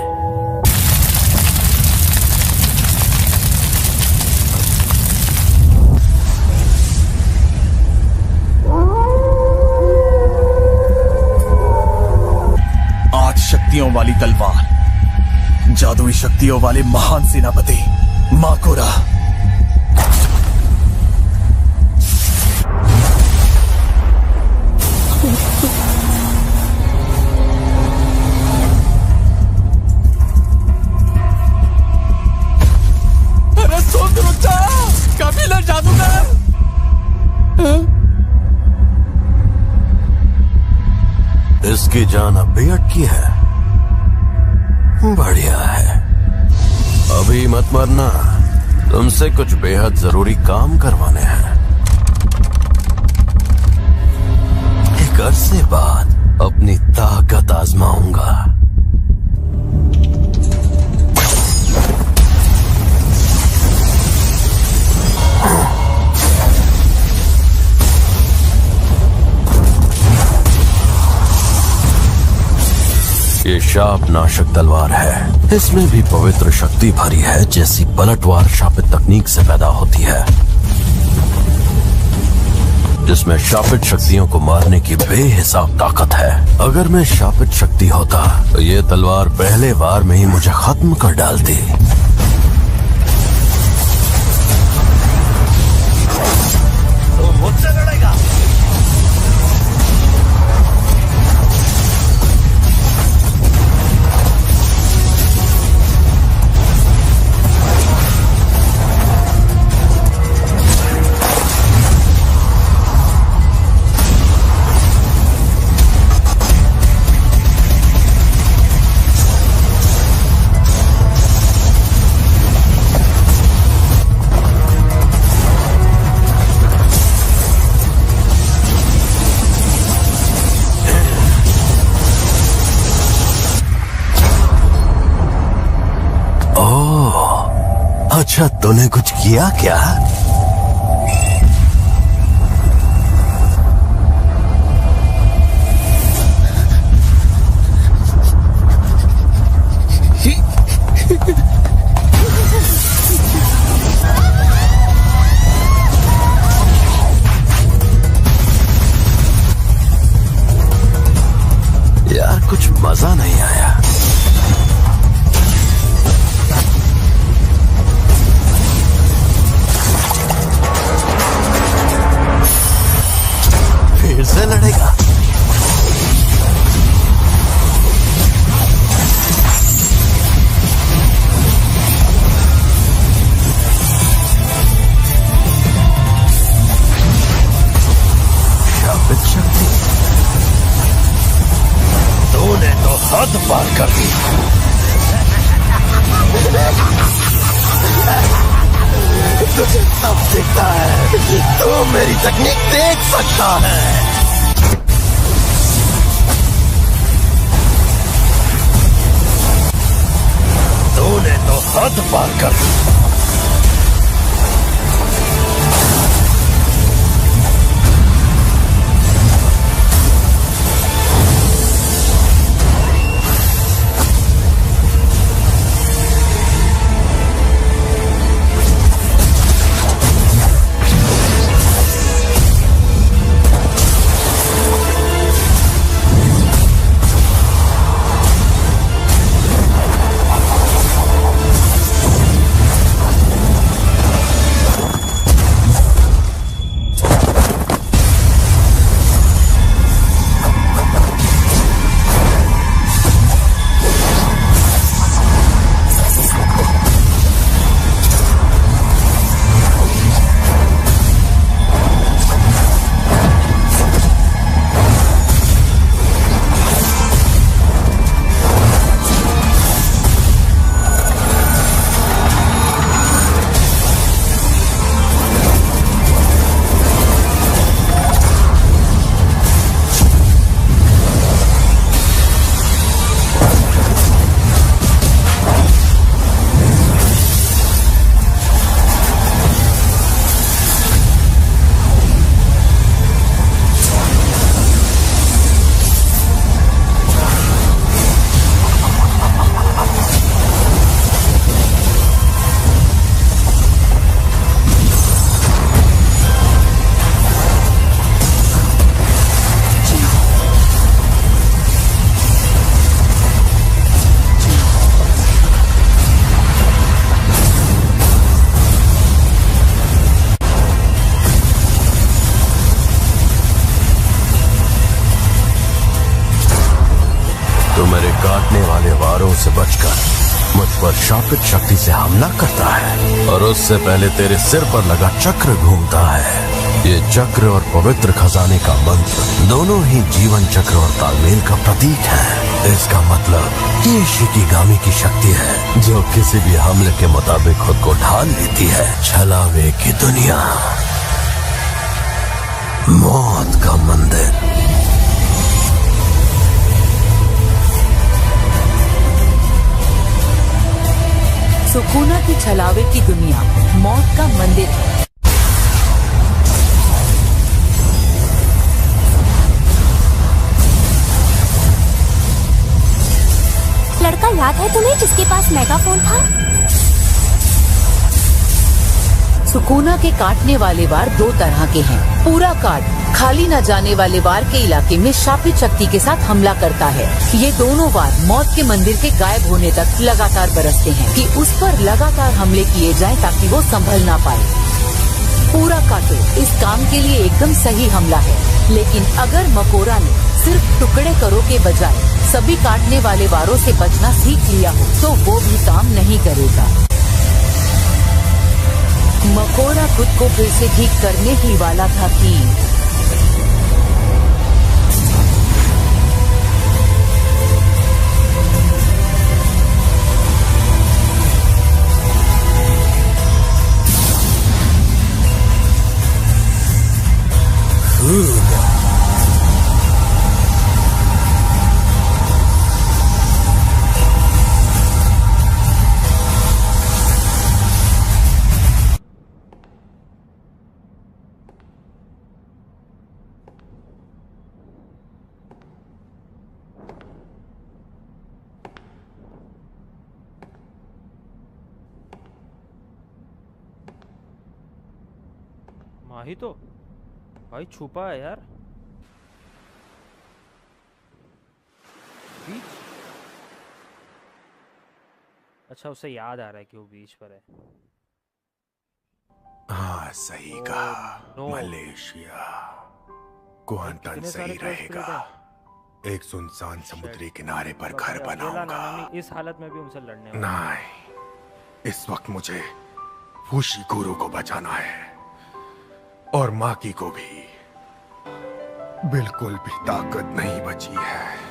शक्तियों वाली तलवार, जादुई शक्तियों वाले महान सेनापति माकोरा। अरे सुन रुक जा, कबीला जादूगर। इसकी जान अब भी अटकी है। बढ़िया है, अभी मत मरना, तुमसे कुछ बेहद जरूरी काम करवाने हैं। एक अरसे बाद अपनी ताकत आजमाऊंगा। ये शाप नाशक तलवार है। इसमें भी पवित्र शक्ति भरी है, जैसी पलटवार शापित तकनीक से पैदा होती है, जिसमें शापित शक्तियों को मारने की बेहिसाब ताकत है। अगर मैं शापित शक्ति होता तो ये तलवार पहले वार में ही मुझे खत्म कर डालती। तो मुझसे लड़ेगा? अच्छा, तूने कुछ किया क्या? यार कुछ मजा नहीं आया। फिर से लड़ेगा? शापित शक्ति, तूने तो हद पार कर दी। तुझे सब दिखता है, तू मेरी तकनीक देख सकता है। तूने तो हद पार कर दी। बचकर मुझ पर शापित शक्ति से हमला करता है और उससे पहले तेरे सिर पर लगा चक्र घूमता है। ये चक्र और पवित्र खजाने का मंत्र दोनों ही जीवन चक्र और तालमेल का प्रतीक है। इसका मतलब ये शिकिगामी की शक्ति है जो किसी भी हमले के मुताबिक खुद को ढाल लेती है। छलावे की दुनिया, मौत का मंदिर। सुकूना की छलावे की दुनिया, मौत का मंदिर। लड़का याद है तुम्हें जिसके पास मेगाफोन था? सुकूना के काटने वाले वार दो तरह के हैं। पूरा काट खाली न जाने वाले वार के इलाके में शापित शक्ति के साथ हमला करता है। ये दोनों वार मौत के मंदिर के गायब होने तक लगातार बरसते हैं कि उस पर लगातार हमले किए जाएं ताकि वो संभल ना पाए। पूरा काटो इस काम के लिए एकदम सही हमला है, लेकिन अगर मकोरा ने सिर्फ टुकड़े करो के बजाय सभी काटने वाले वारों से बचना सीख लिया हो तो वो भी काम नहीं करेगा। मकोरा खुद को फिर से ठीक करने ही वाला था कि माही तो भाई छुपा है यार। बीच, अच्छा उसे याद आ रहा है कि वो बीच पर है। हाँ सही कहा। मलेशिया क्वांटन सही रहेगा। एक सुनसान समुद्री किनारे पर घर बनाऊंगा। इस हालत में भी उनसे लड़ने नहीं, इस वक्त मुझे फूशी गुरु को बचाना है और माकी को भी। बिल्कुल भी ताकत नहीं बची है।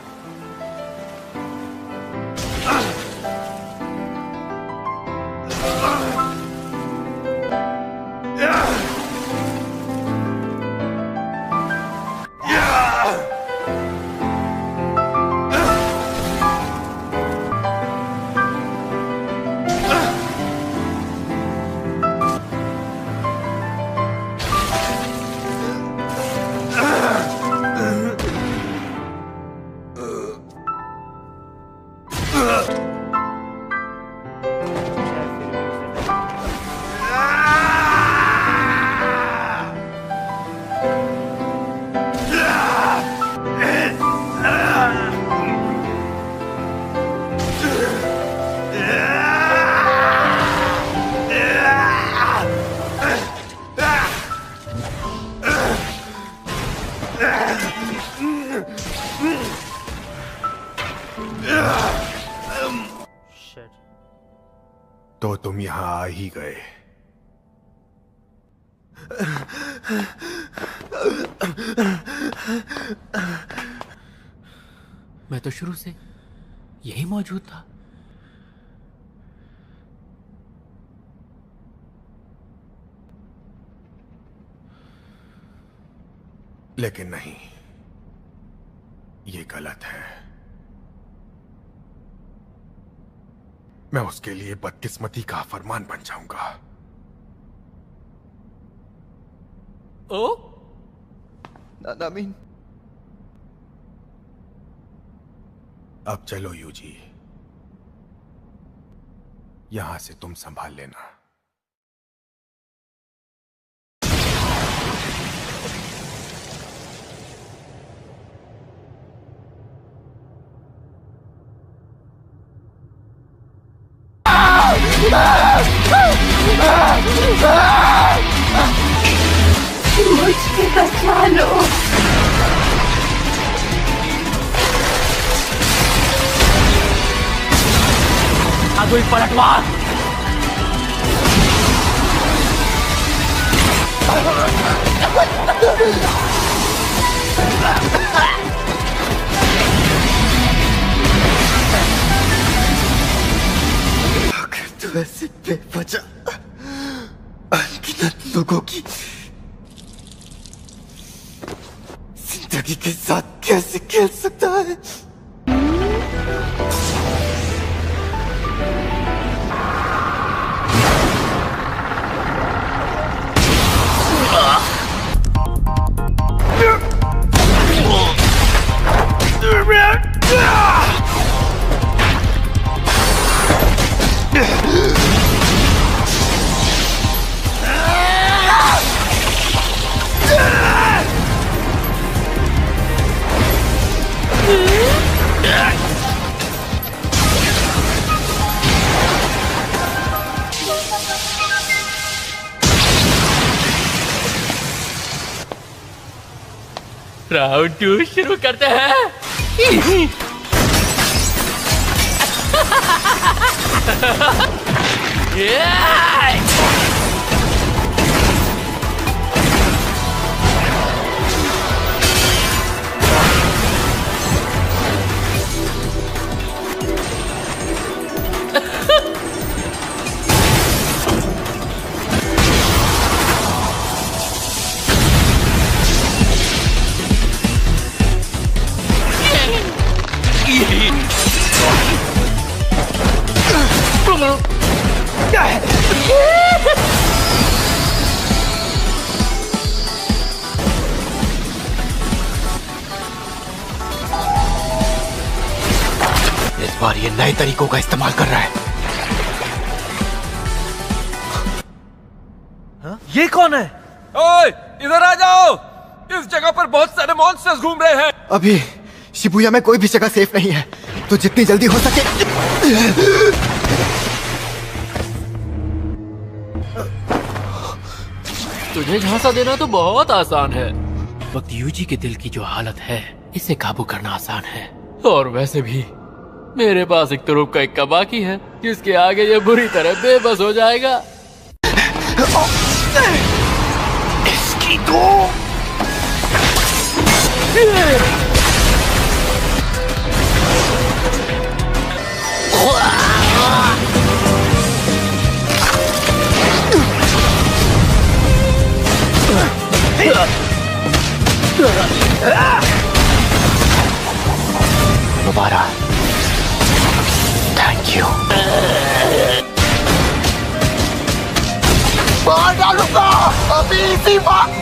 तो तुम यहां आ ही गए। मैं तो शुरू से यही मौजूद था। लेकिन नहीं, ये गलत है। मैं उसके लिए बदकिस्मती का फरमान बन जाऊंगा। ओ नामीन, अब चलो यूजी, यहां से तुम संभाल लेना। मुझे बचा लो। जादुई पलटवार। अगर तू ऐसे बेवजह अनगिनत लोगों की जिंदगी के साथ कैसे खेल सकता है? राउंड 2 शुरू करते हैं। इस बार ये नए तरीकों का इस्तेमाल कर रहा है। ये कौन है? ओए, इधर आ जाओ। इस जगह पर बहुत सारे मॉन्स्टर्स घूम रहे हैं। अभी शिबुया में कोई भी जगह सेफ नहीं है, तो जितनी जल्दी हो सके। तुझे झांसा देना तो बहुत आसान है। वक्त यूजी के दिल की जो हालत है, इसे काबू करना आसान है। और वैसे भी मेरे पास एक तुरुप का इक्का बाकी है, जिसके आगे ये बुरी तरह बेबस हो जाएगा। इसकी तो दोबारा थैंक यू। मार डालूंगा अभी इसी वक्त।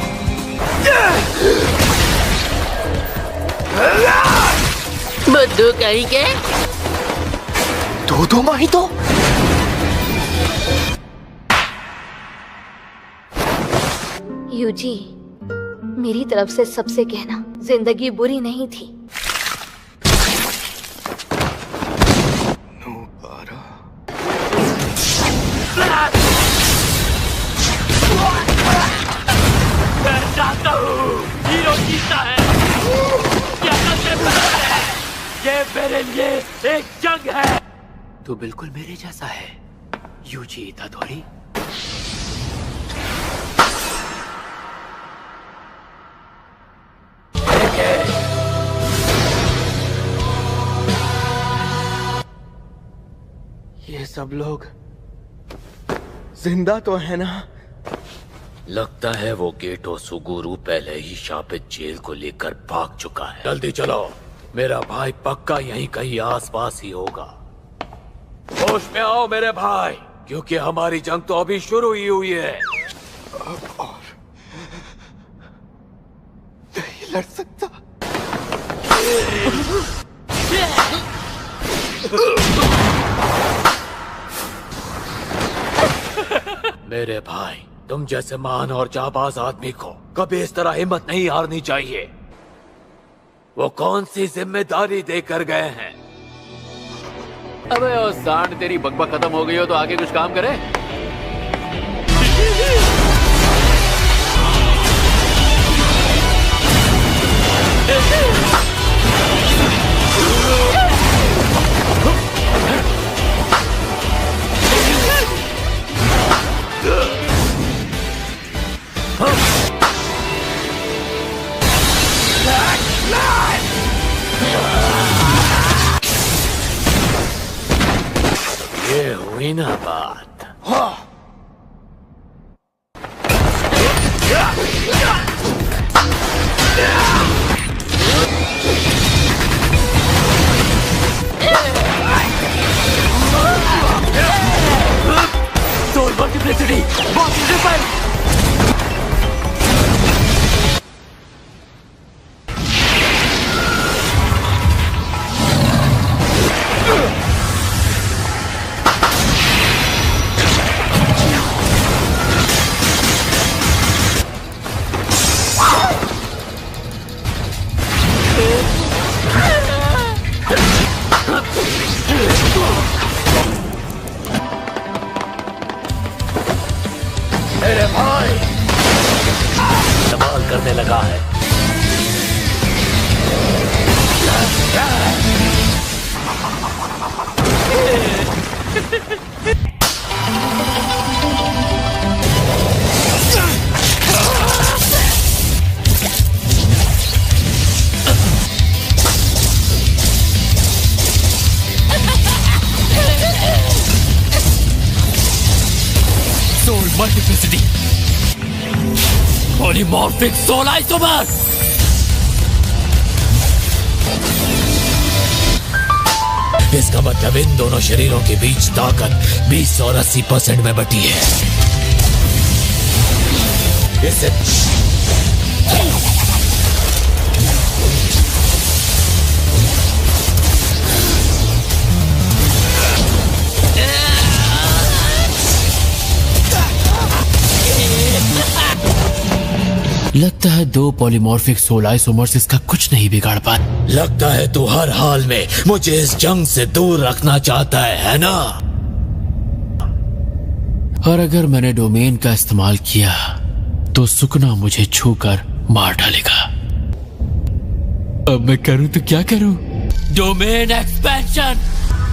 बुद्धू कहीं के दो माही तो यूजी, मेरी तरफ से सबसे कहना, जिंदगी बुरी नहीं थी। मैं जानता हूँ हीरो जीतता है। क्या करते हैं? ये मेरे लिए एक जंग है। तू बिल्कुल मेरे जैसा है, यूजी इतादोरी। ये सब लोग जिंदा तो है ना? लगता है वो गेटो सुगुरु पहले ही शापित जेल को लेकर भाग चुका है। जल्दी चलो, मेरा भाई पक्का यहीं कहीं आसपास ही होगा। होश में आओ मेरे भाई, क्योंकि हमारी जंग तो अभी शुरू ही हुई है। और नहीं लड़ सकता। मेरे भाई, तुम जैसे महान और जाबाज आदमी को कभी इस तरह हिम्मत नहीं हारनी चाहिए। वो कौन सी जिम्मेदारी देकर गए हैं? अबे ओ सांड, तेरी बकबक खत्म हो गई हो तो आगे कुछ काम करे। ये हुई ना बात। Soul multiplicity box triple. मेरे भाई इस्तेमाल करने लगा है। Soul multiplicity polymorphic soul isomer. इसका मतलब इन दोनों शरीरों के बीच ताकत 20 और 80% में बटी है। इसे लगता है दो पॉलीमॉर्फिक सोल आइसोमर्स इसका कुछ नहीं बिगाड़ पाए। लगता है तू हर हाल में मुझे इस जंग से दूर रखना चाहता है ना? और अगर मैंने डोमेन का इस्तेमाल किया तो सुकना मुझे छूकर मार डालेगा। अब मैं करूं तो क्या करूं? Domain expansion.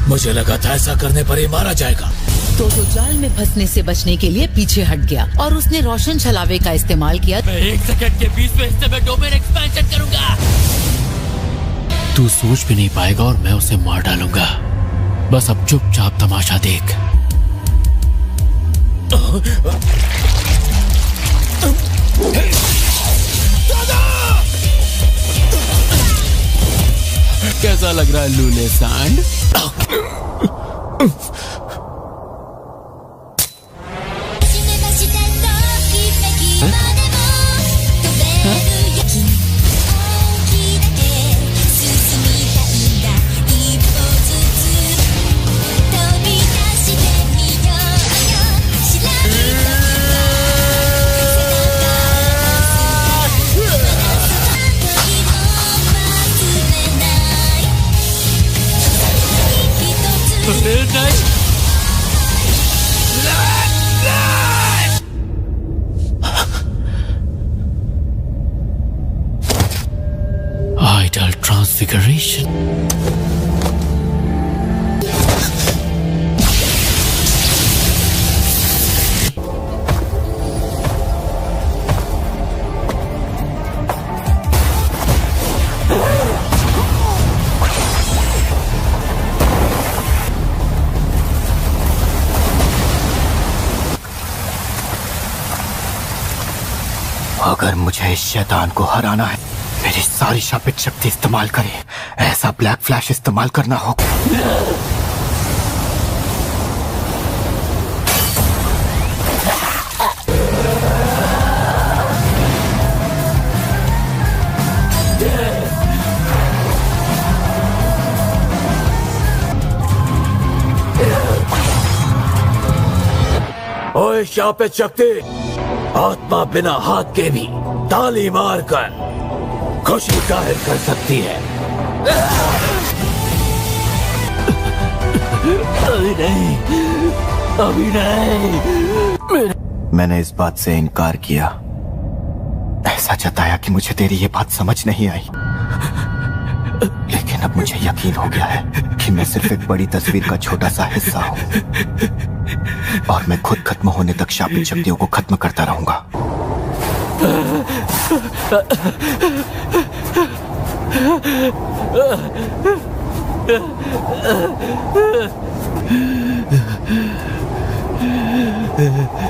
मुझे लगा था ऐसा करने पर ही मारा जाएगा। तो जाल में फंसने से बचने के लिए पीछे हट गया और उसने रोशन छलावे का इस्तेमाल किया। मैं 1 सेकंड के 20वें हिस्से में डोमेन एक्सपेंशन करूंगा। तू सोच भी नहीं पाएगा और मैं उसे मार डालूंगा। बस अब चुपचाप तमाशा देख। कैसा लग रहा है लूले सांड? Idol transfiguration. अगर मुझे इस शैतान को हराना है, मेरी सारी शापित शक्ति इस्तेमाल करे। ऐसा ब्लैक फ्लैश इस्तेमाल करना होगा। ओए शापित शक्ति, आत्मा बिना हाथ के भी ताली मारकर खुशी जाहिर कर सकती है। अभी नहीं, अभी नहीं। मैंने इस बात से इनकार किया, ऐसा जताया कि मुझे तेरी ये बात समझ नहीं आई। लेकिन अब मुझे यकीन हो गया है कि मैं सिर्फ एक बड़ी तस्वीर का छोटा सा हिस्सा हूँ और मैं खुद खत्म होने तक शापित शक्तियों को खत्म करता रहूंगा। नहीं